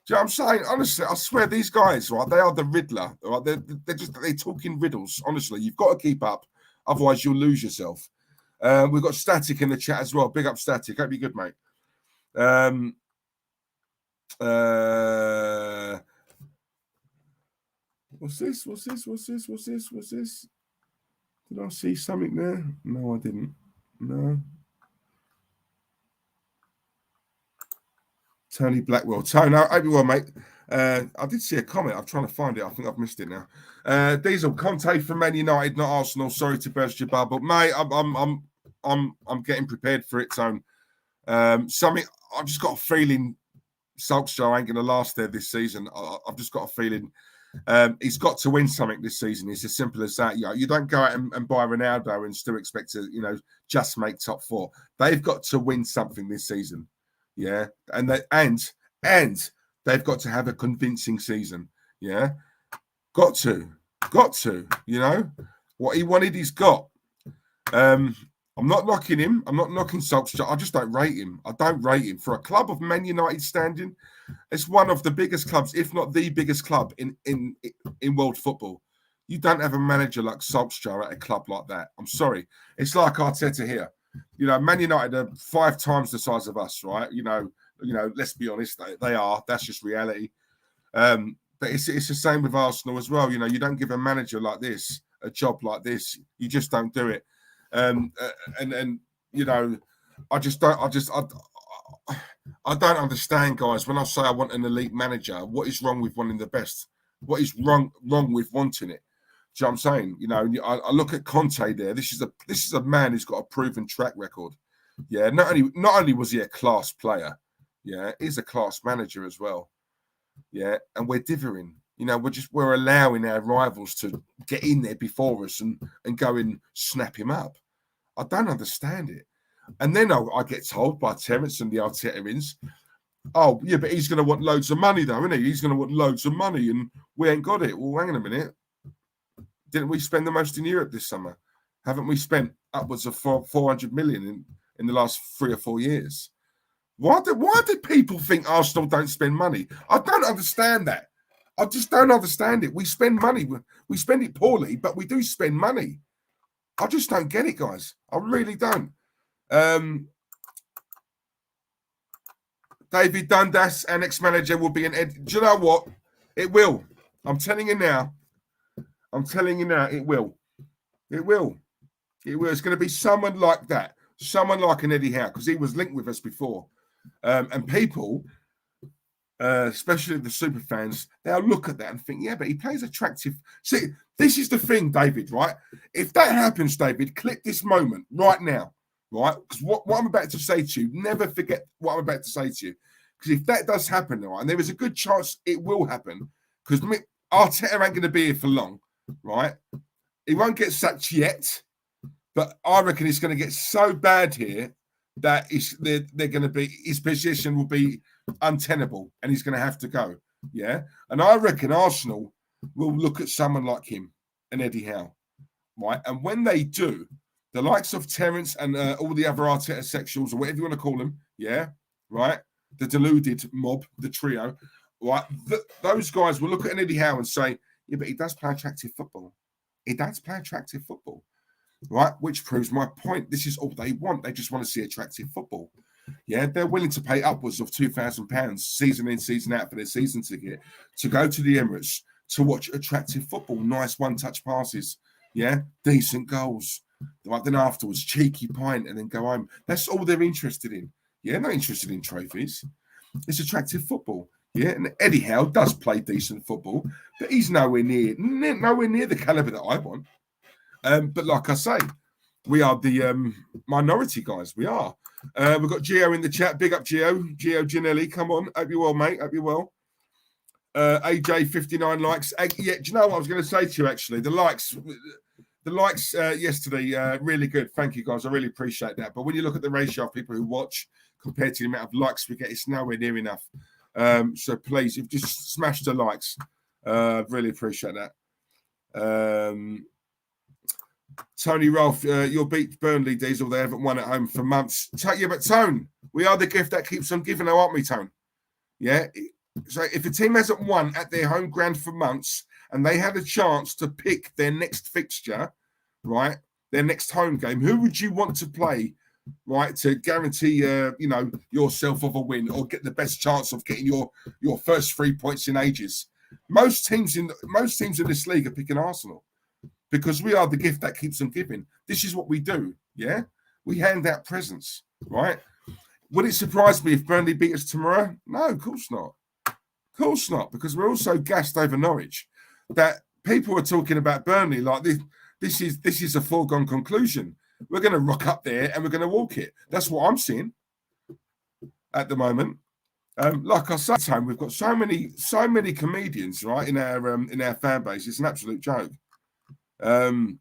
C: you know what I'm saying? Honestly, I swear these guys, right? They are the Riddler, right? They're talking riddles. Honestly, you've got to keep up, otherwise you'll lose yourself. We've got Static in the chat as well. Big up Static. Hope you're good, mate. What's this? Did I see something there? No, I didn't. No. Tony Blackwell. Tony, I hope you well, mate. I did see a comment. I'm trying to find it. I think I've missed it now. Diesel, Conte from Man United, not Arsenal. Sorry to burst your bubble, mate. I'm getting prepared for it. Tone. Something. I've just got a feeling Solskjaer ain't going to last there this season. I've just got a feeling he's got to win something this season. It's as simple as that. You don't go out and buy Ronaldo and still expect to, just make top four. They've got to win something this season. Yeah, and they've got to have a convincing season. Yeah, got to. What he wanted, he's got. I'm not knocking him. I'm not knocking Solskjaer. I just don't rate him. I don't rate him for a club of Man United standing. It's one of the biggest clubs, if not the biggest club in world football. You don't have a manager like Solskjaer at a club like that. I'm sorry. It's like Arteta here. Man United are 5 times the size of us, right? Let's be honest, they are. That's just reality. But it's the same with Arsenal as well. You don't give a manager like this a job like this. You just don't do it. I don't understand, guys. When I say I want an elite manager, what is wrong with wanting the best? What is wrong with wanting it? Do you know what I'm saying? I look at Conte there. This is a man who's got a proven track record. Yeah, not only was he a class player, yeah, he's a class manager as well. Yeah, and we're dithering. We're allowing our rivals to get in there before us and go and snap him up. I don't understand it. And then I get told by Terence and the Arteta-ins, oh, yeah, but he's going to want loads of money, though, isn't he? He's going to want loads of money, and we ain't got it. Well, hang on a minute. Didn't we spend the most in Europe this summer? Haven't we spent upwards of 400 million in the last 3 or 4 years? Why do people think Arsenal don't spend money? I don't understand that. I just don't understand it. We spend money. We spend it poorly, but we do spend money. I just don't get it, guys. I really don't. David Dundas, our next manager, will be an Ed. Do you know what? It will. I'm telling you now, it will. It will. It's going to be someone like that. Someone like an Eddie Howe, because he was linked with us before. And people, especially the super fans, they'll look at that and think, yeah, but he plays attractive. See, this is the thing, David, right? If that happens, David, click this moment right now, right? Because what I'm about to say to you, never forget what I'm about to say to you. Because if that does happen, right, and there is a good chance it will happen, because Arteta ain't going to be here for long, right? He won't get sacked yet, but I reckon it's going to get so bad here that they're going to be, his position will be untenable and he's going to have to go. Yeah. And I reckon Arsenal will look at someone like him and Eddie Howe. Right. And when they do, the likes of Terence and all the other Arteta sexuals or whatever you want to call them. Yeah. Right. The deluded mob, the trio. Right. Those guys will look at an Eddie Howe and say, yeah, but he does play attractive football. He does play attractive football. Right, which proves my point. This is all they want. They just want to see attractive football. Yeah, they're willing to pay upwards of £2,000 season in, season out for their season ticket to go to the Emirates to watch attractive football, nice one-touch passes, yeah, decent goals. Right, then afterwards, cheeky pint and then go home. That's all they're interested in. Yeah, not interested in trophies. It's attractive football. Yeah, and Eddie Howe does play decent football, but he's nowhere near the calibre that I want. But like I say, We are the minority, guys. We are. We've got Gio in the chat. Big up, Gio. Gio Ginelli, come on. Hope you're well, mate. Hope you're well. AJ, 59 likes. Yeah, do you know what I was going to say to you, actually? The likes yesterday, really good. Thank you, guys. I really appreciate that. But when you look at the ratio of people who watch compared to the amount of likes we get, it's nowhere near enough. So please, if just smash the likes. Really appreciate that. Tony Rolfe, you'll beat Burnley, Diesel. They haven't won at home for months. Yeah, but Tone, we are the gift that keeps on giving, though, aren't we, Tone? Yeah. So if a team hasn't won at their home ground for months and they had a chance to pick their next fixture, right, their next home game, who would you want to play, right, to guarantee, yourself of a win or get the best chance of getting your first 3 points in ages? Most teams in this league are picking Arsenal because we are the gift that keeps on giving. This is what we do, yeah? We hand out presents, right? Would it surprise me if Burnley beat us tomorrow? No, of course not. Of course not, because we're also gassed over Norwich that people are talking about Burnley like this is a foregone conclusion. We're going to rock up there and we're going to walk it. That's what I'm seeing at the moment. Like I said, Tom, we've got so many comedians, right, in our fan base. It's an absolute joke. What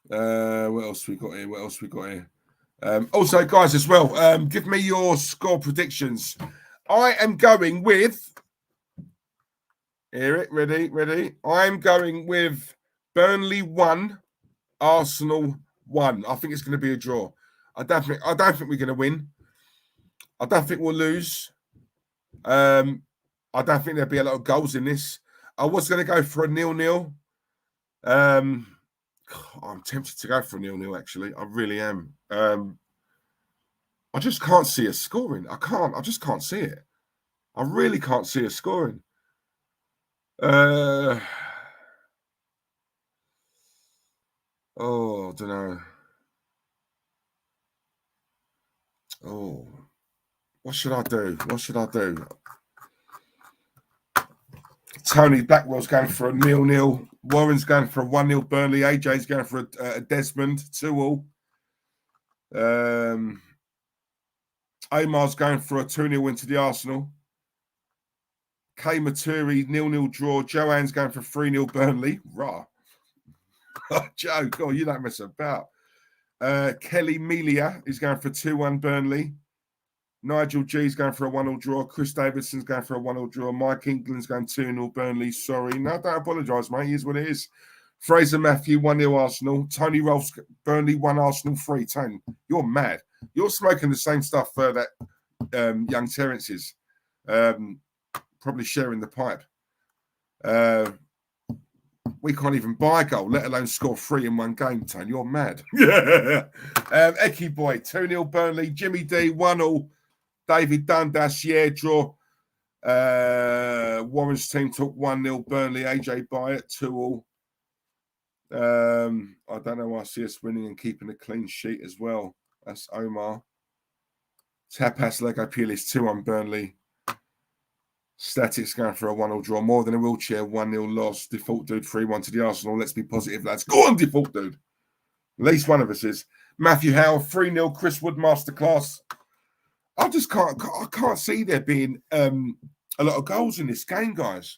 C: else we got here? Also, guys, as well, give me your score predictions. I am going with... Hear it? Ready? I'm going with Burnley 1, Arsenal 1. I think it's going to be a draw. I don't think we're going to win. I don't think we'll lose. I don't think there'll be a lot of goals in this. I was going to go for a 0-0. I'm tempted to go for a 0-0, actually. I really am. I just can't see us scoring. I just can't see it. I really can't see us scoring. I don't know. Oh, what should I do? Tony Blackwell's going for a 0-0. Warren's going for a 1-0 Burnley. AJ's going for a Desmond 2-2. Amar's going for a 2-0 win to the Arsenal. K Maturi 0-0 draw. Joanne's going for 3-0 Burnley. Rah. Joe, God, you don't mess about. Kelly Melia is going for 2-1 Burnley. Nigel G's going for a 1-0 draw. Chris Davidson's going for a 1-0 draw. Mike England's going 2-0 Burnley. Sorry. No, don't apologise, mate. Here's what it is. Fraser Matthew, 1-0 Arsenal. Tony Rolfe's Burnley 1, Arsenal 3. Tony, you're mad. You're smoking the same stuff that young Terence is. Probably sharing the pipe. We can't even buy a goal, let alone score 3 in one game, Tony. You're mad. Yeah. Eki Boy, 2-0 Burnley. Jimmy D, 1-0. David Dundas, yeah, draw. Warren's team took 1-0 Burnley. AJ Byatt, 2-2. I don't know why I see us winning and keeping a clean sheet as well. That's Omar. Tapas Lego Pulis, 2-1 Burnley. Statics going for a 1-0 draw. More than a wheelchair, 1-0 loss. Default dude, 3-1 to the Arsenal. Let's be positive, lads. Go on, default dude. At least one of us is. Matthew Howell, 3-0. Chris Wood, masterclass. I can't see there being a lot of goals in this game, guys.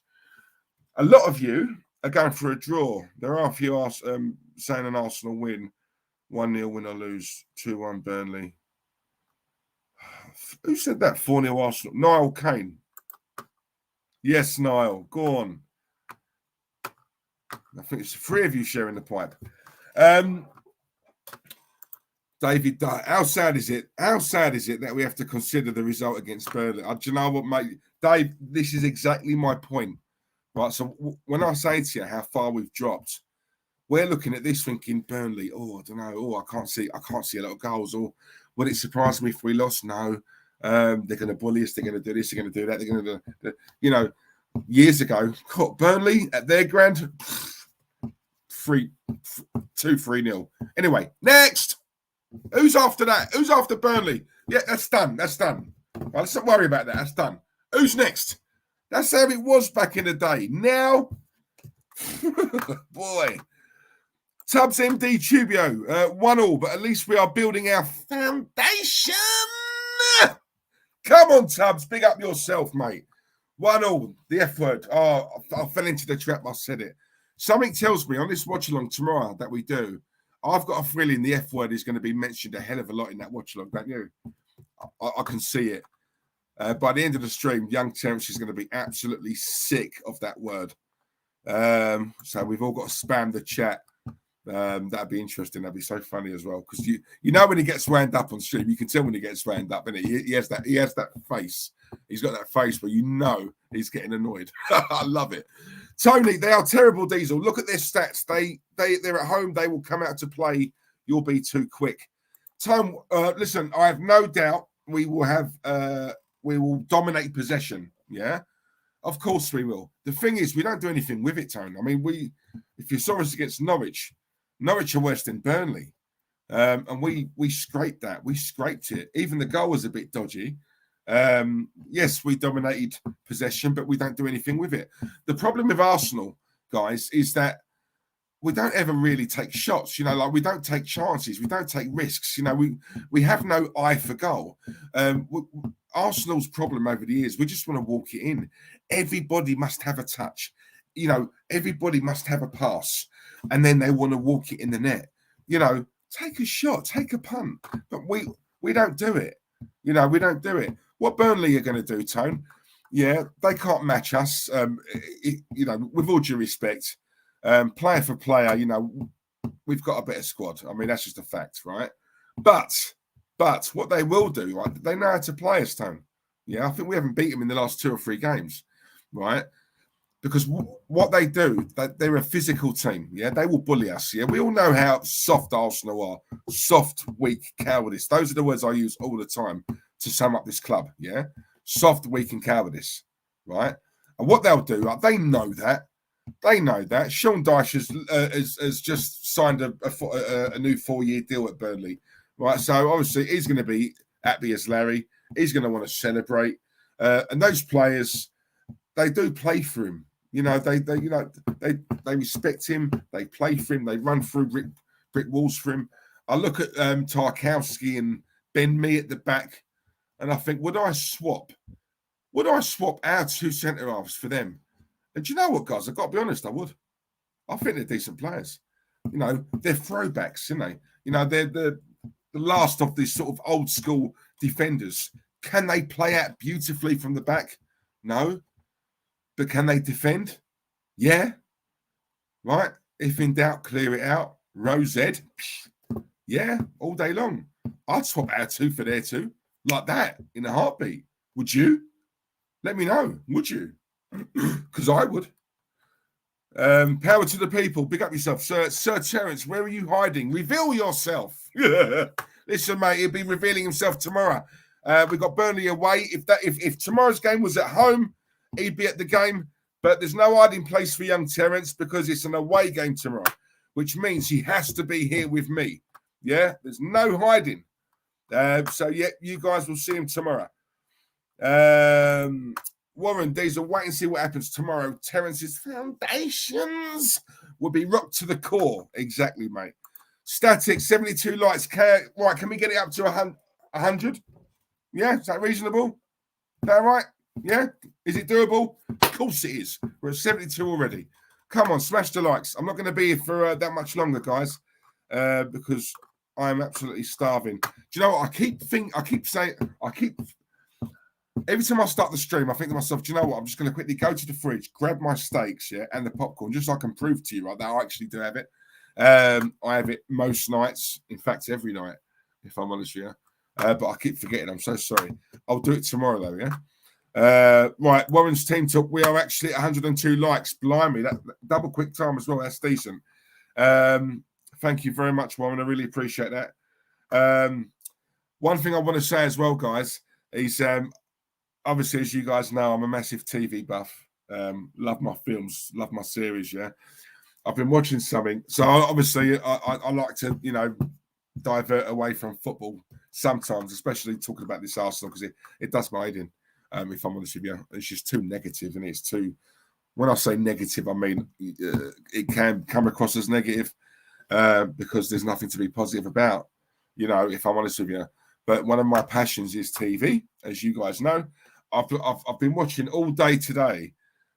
C: A lot of you are going for a draw. There are a few saying an Arsenal win. 1-0 win or lose. 2-1 Burnley. Who said that? 4-0 Arsenal. Niall Kane. Yes, Niall. Go on. I think it's 3 of you sharing the pipe. David, how sad is it? How sad is it that we have to consider the result against Burnley? Do you know what, mate? Dave, this is exactly my point. Right, so when I say to you how far we've dropped, we're looking at this thinking Burnley, I don't know, I can't see a lot of goals. Or would it surprise me if we lost? No. They're going to bully us. They're going to do this. They're going to do that. They're going to do, years ago, Burnley at their ground, 2-3-0. Anyway, next. Who's after that? Who's after Burnley? Yeah, that's done. Right, let's not worry about that. That's done. Who's next? That's how it was back in the day. Now, boy, Tubbs MD Tubio, 1-1, but at least we are building our foundation. Come on, Tubbs, big up yourself, mate. 1-1, the F word. Oh, I fell into the trap, I said it. Something tells me on this watch-along tomorrow that we do, I've got a feeling the F word is going to be mentioned a hell of a lot in that watch-along, don't you? I can see it. By the end of the stream, young Terence is going to be absolutely sick of that word. So we've all got to spam the chat. That'd be interesting. That'd be so funny as well. Because you know when he gets wound up on stream, you can tell when he gets wound up, innit? He has that face. He's got that face where you know he's getting annoyed. I love it. Tony, they are terrible, Diesel. Look at their stats. They're at home. They will come out to play. You'll be too quick. Tom, listen, I have no doubt we will dominate possession. Yeah, of course we will. The thing is, we don't do anything with it, Tone. I mean, if you saw us against Norwich are worse than Burnley. And we scraped that. We scraped it. Even the goal was a bit dodgy. Yes, we dominated possession, but we don't do anything with it. The problem with Arsenal, guys, is that we don't ever really take shots. You know, like we don't take chances. We don't take risks. You know, we have no eye for goal. Arsenal's problem over the years, we just want to walk it in. Everybody must have a touch. You know, everybody must have a pass. And then they want to walk it in the net. You know, take a shot, take a punt. But we don't do it. You know, we don't do it. What Burnley are going to do, Tone? Yeah, they can't match us. You know, with all due respect, player for player, you know, we've got a better squad. I mean, that's just a fact, right? But what they will do, right? They know how to play us, Tone. Yeah, I think we haven't beat them in the last 2 or 3 games, right? Because what they do, they're a physical team. Yeah, they will bully us. Yeah, we all know how soft Arsenal are. Soft, weak, cowardice. Those are the words I use all the time to sum up this club. Yeah, soft, weak, and cowardice. Right. And what they'll do, like, they know that. They know that. Sean Dyche has just signed a new 4-year deal at Burnley. Right. So obviously he's going to be happy as Larry. He's going to want to celebrate. And those players, they do play for him. You know, they respect him. They play for him. They run through brick walls for him. I look at Tarkowski and Ben Mee at the back, and I think, would I swap our 2 centre halves for them? And do you know what, guys? I've got to be honest, I would. I think they're decent players. You know, they're throwbacks, aren't they? You know, they're the last of these sort of old school defenders. Can they play out beautifully from the back? No. But can they defend? Yeah. Right? If in doubt, clear it out. Rosette. Yeah, all day long. I'd swap our 2 for their 2. Like that, in a heartbeat. Would you? Let me know. Would you? Because I would. Power to the people. Big up yourself. Sir Terence, where are you hiding? Reveal yourself. Listen, mate, he'll be revealing himself tomorrow. We've got Burnley away. If tomorrow's game was at home, he'd be at the game. But there's no hiding place for young Terence because it's an away game tomorrow, which means he has to be here with me. Yeah, there's no hiding. So, yeah, you guys will see him tomorrow. Warren, Diesel, wait and see what happens tomorrow. Terence's foundations will be rocked to the core. Exactly, mate. Static, 72 likes. Right, can we get it up to 100? Yeah, is that reasonable? Is that right? Yeah? Is it doable? Of course it is. We're at 72 already. Come on, smash the likes. I'm not going to be here for that much longer, guys, because I'm absolutely starving. Do you know what? Every time I start the stream, I think to myself, do you know what? I'm just going to quickly go to the fridge, grab my steaks, yeah, and the popcorn, just so I can prove to you, right, that I actually do have it. I have it most nights. In fact, every night, if I'm honest with you. But I keep forgetting. I'm so sorry. I'll do it tomorrow, though, yeah? Right, Warren's team talk. We are actually at 102 likes. Blimey, that double quick time as well. That's decent. Thank you very much, Warren. I really appreciate that. One thing I want to say as well, guys, is obviously, as you guys know, I'm a massive TV buff. Love my films, love my series, yeah? I've been watching something. So, obviously, I like to, you know, divert away from football sometimes, especially talking about this Arsenal, because it does my head in, if I'm honest with you. It's just too negative, and it's too... When I say negative, I mean it can come across as negative. because there's nothing to be positive about, you know, if I'm honest with you. But one of my passions is TV, as you guys know. I've been watching all day today.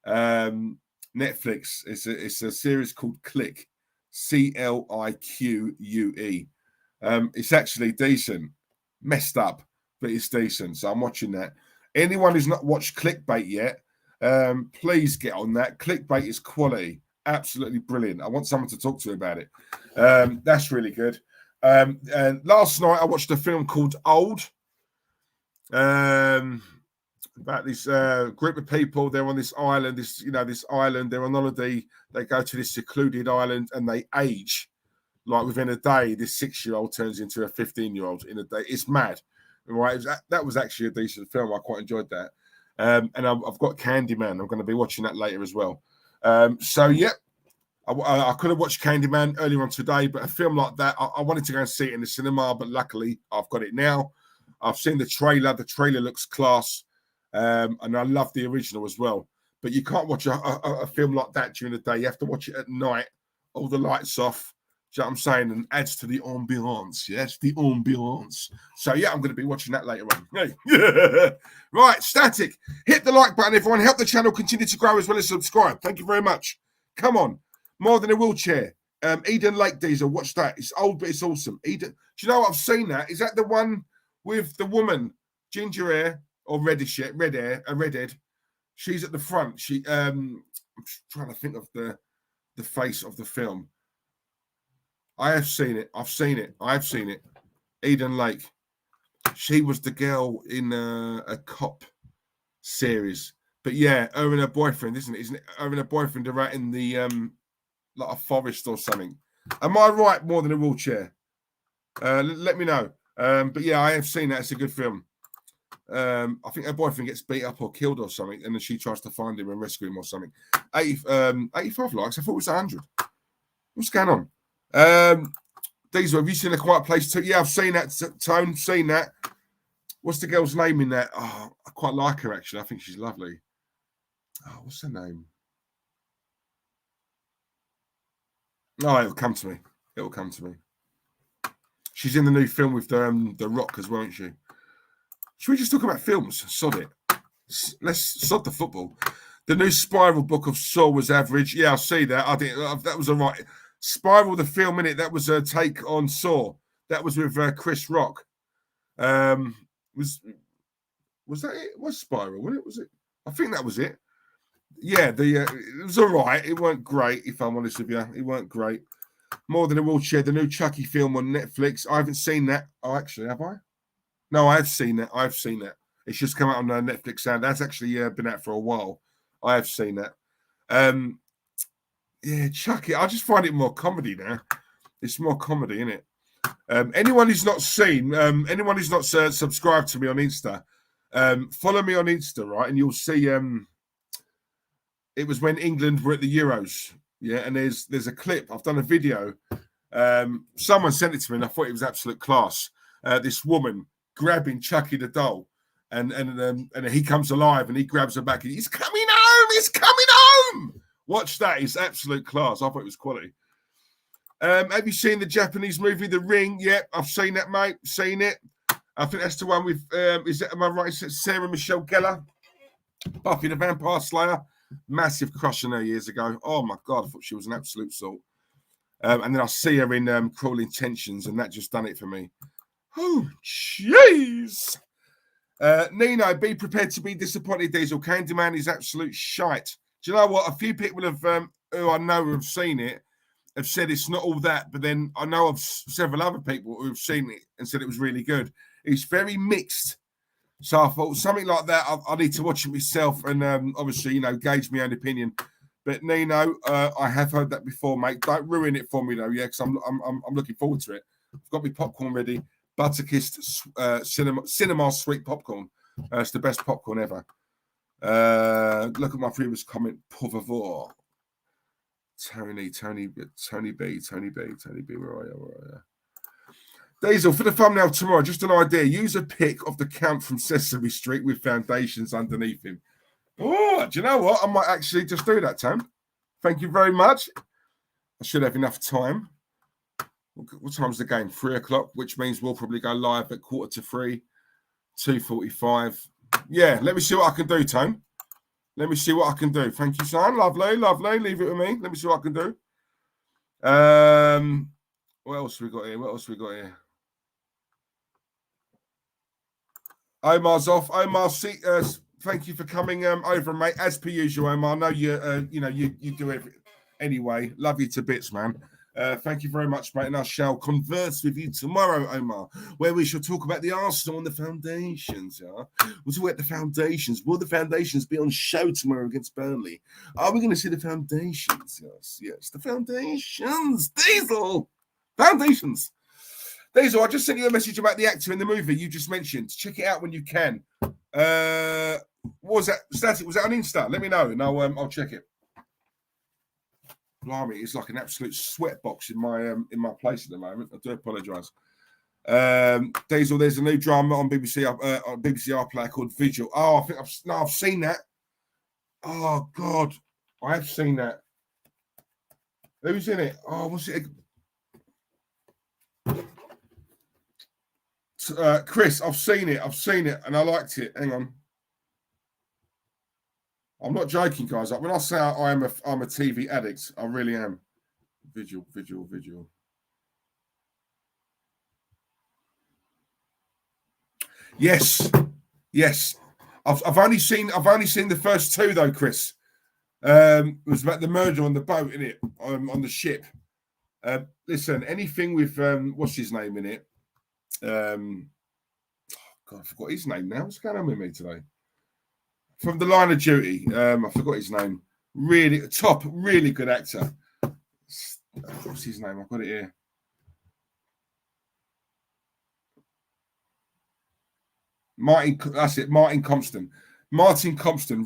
C: Netflix. It's a series called Clique, Clique. It's actually decent, messed up, but it's decent. So I'm watching that. Anyone who's not watched Clickbait yet, please get on that. Clickbait is quality, absolutely brilliant. I want someone to talk to about it. That's really good. And last night I watched a film called Old. About this group of people. They're on this island. This island. They're on holiday. They go to this secluded island and they age. Like within a day, this 6-year-old turns into a 15-year-old in a day. It's mad, right? That was actually a decent film. I quite enjoyed that. And I've got Candyman. I'm going to be watching that later as well. So yeah, I could have watched Candyman earlier on today, but a film like that, I wanted to go and see it in the cinema, but luckily I've got it now. I've seen the trailer. The trailer looks class, and I love the original as well. But you can't watch a film like that during the day. You have to watch it at night, all the lights off. Do you know what I'm saying? And adds to the ambiance. Yes, the ambiance. So, yeah, I'm going to be watching that later on. Hey. Right, Static. Hit the like button, everyone. Help the channel continue to grow as well as subscribe. Thank you very much. Come on. More Than a Wheelchair. Eden Lake Diesel. Watch that. It's old, but it's awesome. Eden. Do you know what? I've seen that. Is that the one with the woman, ginger hair or reddish hair, redhead? She's at the front. I'm trying to think of the face of the film. I have seen it. I've seen it. Eden Lake. She was the girl in a cop series. But yeah, her and her boyfriend, isn't it? Her and her boyfriend are out in the like a forest or something. Am I right? More Than a Wheelchair. Let me know. But yeah, I have seen that. It's a good film. I think her boyfriend gets beat up or killed or something, and then she tries to find him and rescue him or something. 85 likes. I thought it was 100. What's going on? Diesel, have you seen A Quiet Place too? Yeah, I've seen that. Tone, seen that. What's the girl's name in that? Oh, I quite like her actually. I think she's lovely. Oh, what's her name? Oh, it'll come to me. She's in the new film with the Rock as well, isn't she? Should we just talk about films? Sod it. Let's sod the football. The new Spiral book of Saw was average. Yeah, I see that. I think that was all right. Spiral, the film, in it, that was a take on Saw. That was with Chris Rock. Was that it? Was Spiral? Was it? I think that was it. Yeah, it was all right. It weren't great, if I'm honest with you. It weren't great. More Than a Wheelchair, the new Chucky film on Netflix. I haven't seen that. Oh, actually, have I? No, I have seen that. It's just come out on Netflix. And that's actually been out for a while. I have seen that. Yeah, Chucky. I just find it more comedy now. It's more comedy, isn't it? Anyone who's not subscribed to me on Insta, follow me on Insta, right? And you'll see it was when England were at the Euros. Yeah, and there's a clip. I've done a video. Someone sent it to me and I thought it was absolute class. This woman grabbing Chucky the doll, and he comes alive and he grabs her back. And he's coming home. Watch that. It's absolute class. I thought it was quality. Have you seen the Japanese movie The Ring? Yep, I've seen that, mate. Seen it. I think that's the one with, am I right? It's Sarah Michelle Gellar, Buffy the Vampire Slayer. Massive crush on her years ago. Oh, my God. I thought she was an absolute salt. And then I see her in Cruel Intentions, and that just done it for me. Oh, jeez. Nino, be prepared to be disappointed, Diesel. Candyman is absolute shite. Do you know what? A few people who I know have seen it have said it's not all that, but then I know of several other people who have seen it and said it was really good. It's very mixed. So I thought something like that, I need to watch it myself and obviously, gauge my own opinion. But Nino, I have heard that before, mate. Don't ruin it for me though, yeah, because I'm looking forward to it. I've got my popcorn ready. Butterkissed cinema sweet popcorn. It's the best popcorn ever. Look at my previous comment. Por favor. Tony B. Where are you? Diesel, for the thumbnail tomorrow, just an idea. Use a pic of the Count from Sesame Street with foundations underneath him. Oh, do you know what? I might actually just do that, Tom. Thank you very much. I should have enough time. What time's the game? 3 o'clock, which means we'll probably go live at 2:45, 2:45. Yeah, let me see what I can do, Tone. Let me see what I can do. Thank you, son. Lovely, lovely. Leave it with me. Let me see what I can do. What else we got here? What else we got here? Omar's off. Omar, thank you for coming over, mate. As per usual, Omar. I know you do everything anyway. Love you to bits, man. Thank you very much, mate. And I shall converse with you tomorrow, Omar, where we shall talk about the Arsenal and the foundations. Yeah? We'll talk about the foundations. Will the foundations be on show tomorrow against Burnley? Are we going to see the foundations? Yes, the foundations. Diesel. Foundations. Diesel, I just sent you a message about the actor in the movie you just mentioned. Check it out when you can. What was that? Static, was that on Insta? Let me know and I'll check it. Blimey, it's like an absolute sweat box in my place at the moment. I do apologise. Diesel, there's a new drama on BBC iPlayer called Vigil. Oh, I think I've seen that. Oh God, I have seen that. Who's in it? Oh, what's it? Chris, I've seen it, and I liked it. Hang on. I'm not joking, guys. When I say I'm a TV addict, I really am. Vigil. Yes. I've only seen the first two though, Chris. It was about the murder on the boat, innit? On the ship. Listen, anything with what's his name in it? God, I forgot his name now. What's going on with me today? From the Line of Duty, I forgot his name. Really top, really good actor. What's his name? I've got it here. That's it. Martin Compston,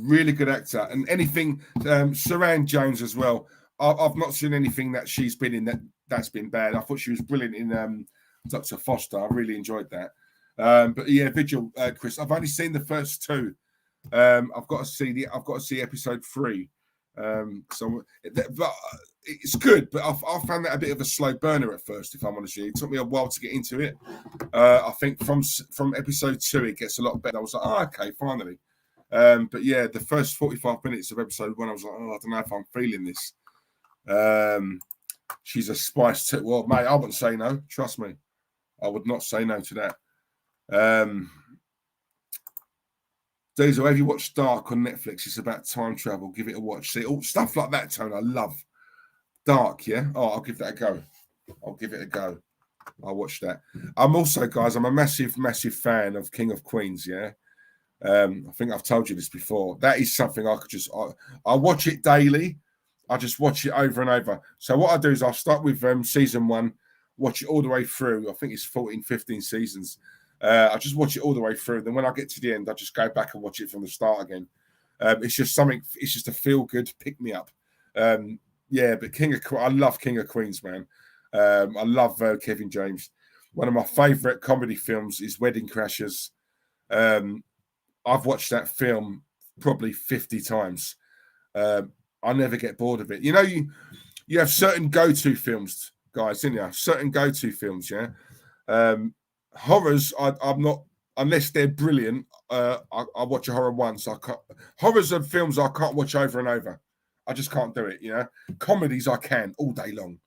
C: really good actor. And anything, Saran Jones as well. I've not seen anything that she's been in that's been bad. I thought she was brilliant in Dr. Foster. I really enjoyed that. But yeah, Vigil, Chris. I've only seen the first two. I've got to see episode 3. But it's good, but I found that a bit of a slow burner at first, if I'm honest with you. It took me a while to get into it. I think from episode 2 it gets a lot better. I was like, oh, okay, finally. But yeah, the first 45 minutes of episode 1, I was like, oh, I don't know if I'm feeling this. She's a spice too. Well, mate, I wouldn't say no. Trust me, I would not say no to that. Diesel, have you watched Dark on Netflix? It's about time travel. Give it a watch. See, all stuff like that, Tone, I love. Dark, yeah? Oh, I'll give that a go. I'll watch that. I'm also, guys, I'm a massive, massive fan of King of Queens, yeah? I think I've told you this before. That is something I could just... I watch it daily. I just watch it over and over. So what I do is I'll start with season 1, watch it all the way through. I think it's 14, 15 seasons. I just watch it all the way through. Then when I get to the end, I just go back and watch it from the start again. It's just a feel-good pick-me-up. Yeah, but I love King of Queens, man. I love Kevin James. One of my favourite comedy films is Wedding Crashers. I've watched that film probably 50 times. I never get bored of it. You know, you have certain go-to films, guys, didn't you? Certain go-to films, yeah? Horrors, I'm not, unless they're brilliant, I watch a horror once. Horrors and films I can't watch over and over. I just can't do it, you know? Comedies I can all day long.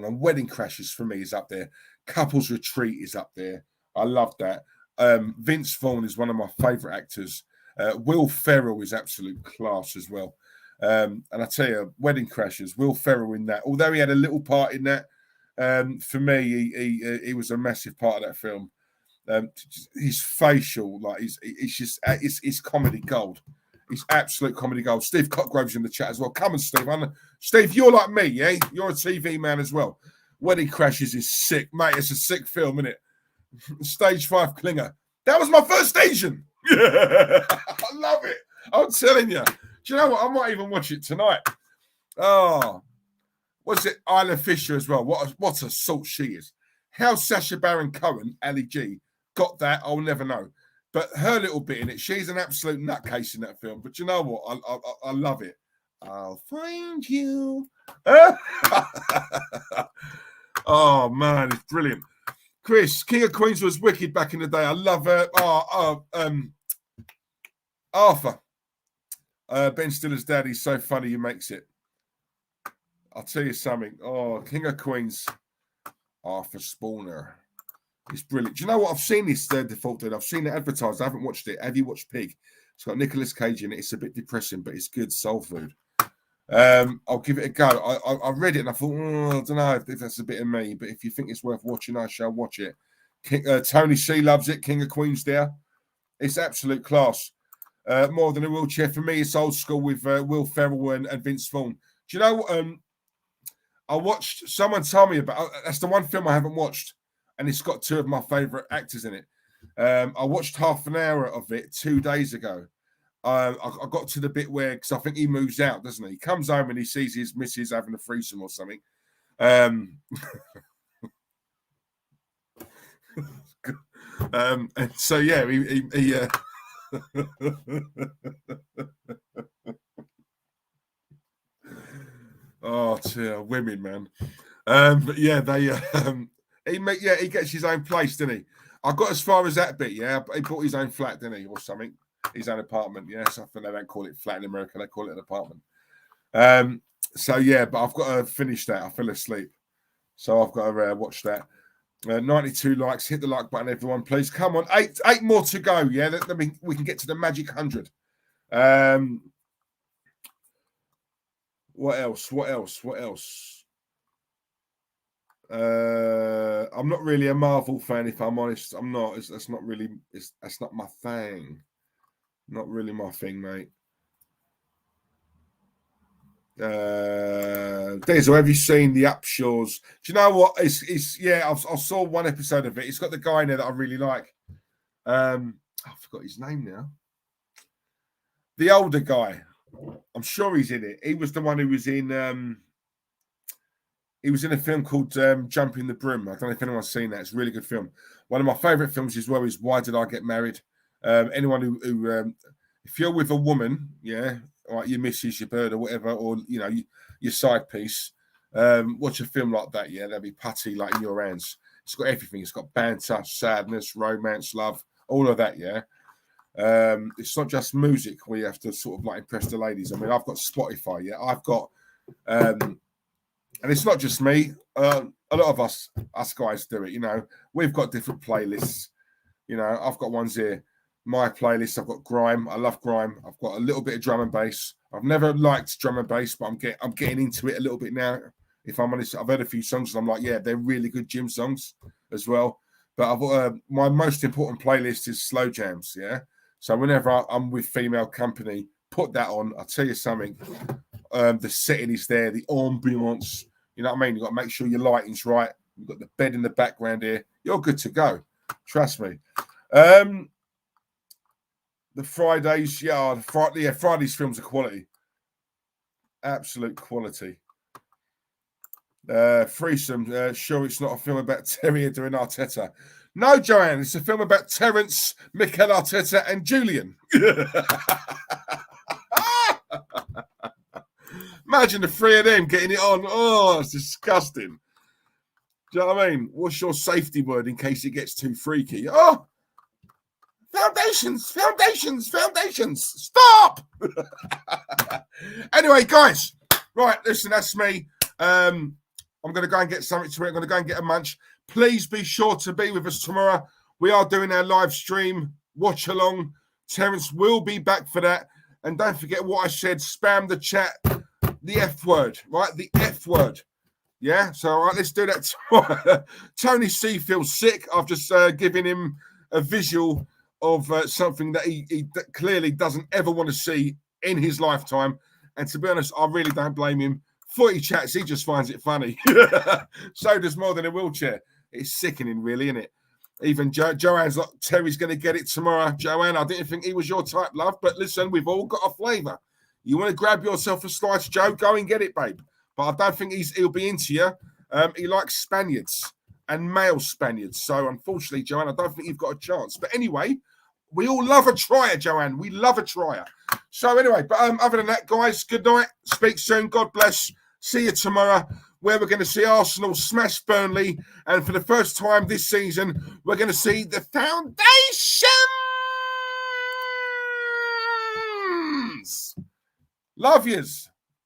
C: And Wedding Crashers for me is up there. Couples Retreat is up there. I love that. Vince Vaughn is one of my favourite actors. Will Ferrell is absolute class as well. And I tell you, Wedding Crashers, Will Ferrell in that. Although he had a little part in that, for me, he was a massive part of that film. His facial, like, it's comedy gold. It's absolute comedy gold. Steve Cotgrove's in the chat as well. Come on, Steve. Steve, you're like me, yeah? You're a TV man as well. Wedding Crashers is sick, mate. It's a sick film, isn't it? Stage 5 clinger. That was my first Asian. I love it. I'm telling you. Do you know what? I might even watch it tonight. Oh, what's it? Isla Fisher as well. What a salt she is. How Sacha Baron Cohen, Ali G, got that, I'll never know. But her little bit in it, she's an absolute nutcase in that film. But you know what? I love it. I'll find you. Oh, man, it's brilliant. Chris, King of Queens was wicked back in the day. I love Arthur. Ben Stiller's dad, he's so funny, he makes it. I'll tell you something. Oh, King of Queens, Arthur Spooner. It's brilliant. Do you know what? I've seen this default dude. I've seen it advertised. I haven't watched it. Have you watched Pig? It's got Nicolas Cage in it. It's a bit depressing, but it's good soul food. I'll give it a go. I read it and I thought, I don't know if that's a bit of me, but if you think it's worth watching, I shall watch it. Tony C loves it. King of Queens there. It's absolute class. More than a wheelchair. For me, it's old school with Will Ferrell and Vince Vaughn. Do you know, I watched, someone told me about, that's the one film I haven't watched, and it's got two of my favourite actors in it. I watched half an hour of it 2 days ago. I got to the bit where, because I think he moves out, doesn't he? He comes home and he sees his missus having a threesome or something. And so, yeah, he oh, dear, women, man. But yeah, he gets his own place, didn't he? I got as far as that bit, yeah. He bought his own flat, didn't he, or something? His own apartment, yeah. So I think they don't call it flat in America; they call it an apartment. So yeah, but I've got to finish that. I fell asleep, so I've got to watch that. 92 likes. Hit the like button, everyone, please. Come on, eight more to go. Yeah, we can get to the magic 100. What else? I'm not really a Marvel fan, if I'm honest. I'm not. That's not my thing. Not really my thing, mate. Dezo, have you seen the Upshaws? Do you know what? I saw one episode of it. It's got the guy in there that I really like. I forgot his name now. The older guy. I'm sure he's in it. He was the one who was in. He was in a film called Jumping the Broom. I don't know if anyone's seen that. It's a really good film. One of my favourite films as well is Why Did I Get Married? Anyone who if you're with a woman, yeah, like your missus, your bird, or whatever, or your side piece, watch a film like that. Yeah, that'll be putty like in your hands. It's got everything. It's got banter, sadness, romance, love, all of that. Yeah. It's not just music where you have to sort of like impress the ladies. I mean, I've got Spotify. Yeah, I've got. And it's not just me. A lot of us guys do it. We've got different playlists. I've got ones here. My playlist. I've got grime. I love grime. I've got a little bit of drum and bass. I've never liked drum and bass, but I'm getting into it a little bit now. If I'm honest, I've heard a few songs and I'm like, yeah, they're really good gym songs as well. But my most important playlist is slow jams. Yeah. So whenever I'm with female company, put that on. I'll tell you something. The setting is there. The ambience. You know what I mean? You've got to make sure your lighting's right. You've got the bed in the background here. You're good to go. Trust me. The Fridays, Fridays films are quality. Absolute quality. Threesome. Sure, it's not a film about Terrier doing Arteta. No, Joanne, it's a film about Terence, Mikel Arteta, and Julian. Imagine the three of them getting it on. Oh, it's disgusting. Do you know what I mean? What's your safety word in case it gets too freaky? Oh, foundations. Stop. Anyway, guys. Right, listen, that's me. I'm going to go and get something to eat. I'm going to go and get a munch. Please be sure to be with us tomorrow. We are doing our live stream. Watch along. Terence will be back for that. And don't forget what I said. Spam the chat. The F word, right? The F word. Yeah? So, all right, let's do that tomorrow. Tony C feels sick. I've just given him a visual of something that he clearly doesn't ever want to see in his lifetime. And to be honest, I really don't blame him. Footy chats, he just finds it funny. So does More Than a Wheelchair. It's sickening, really, isn't it? Even Joanne's like, Terry's going to get it tomorrow. Joanne, I didn't think he was your type, love. But listen, we've all got a flavour. You want to grab yourself a slice, Joe? Go and get it, babe. But I don't think he'll be into you. He likes Spaniards and male Spaniards. So, unfortunately, Joanne, I don't think you've got a chance. But anyway, we all love a trier, Joanne. We love a trier. So, anyway, but other than that, guys, good night. Speak soon. God bless. See you tomorrow. where we're going to see Arsenal smash Burnley. And for the first time this season, we're going to see the foundations. Love yous.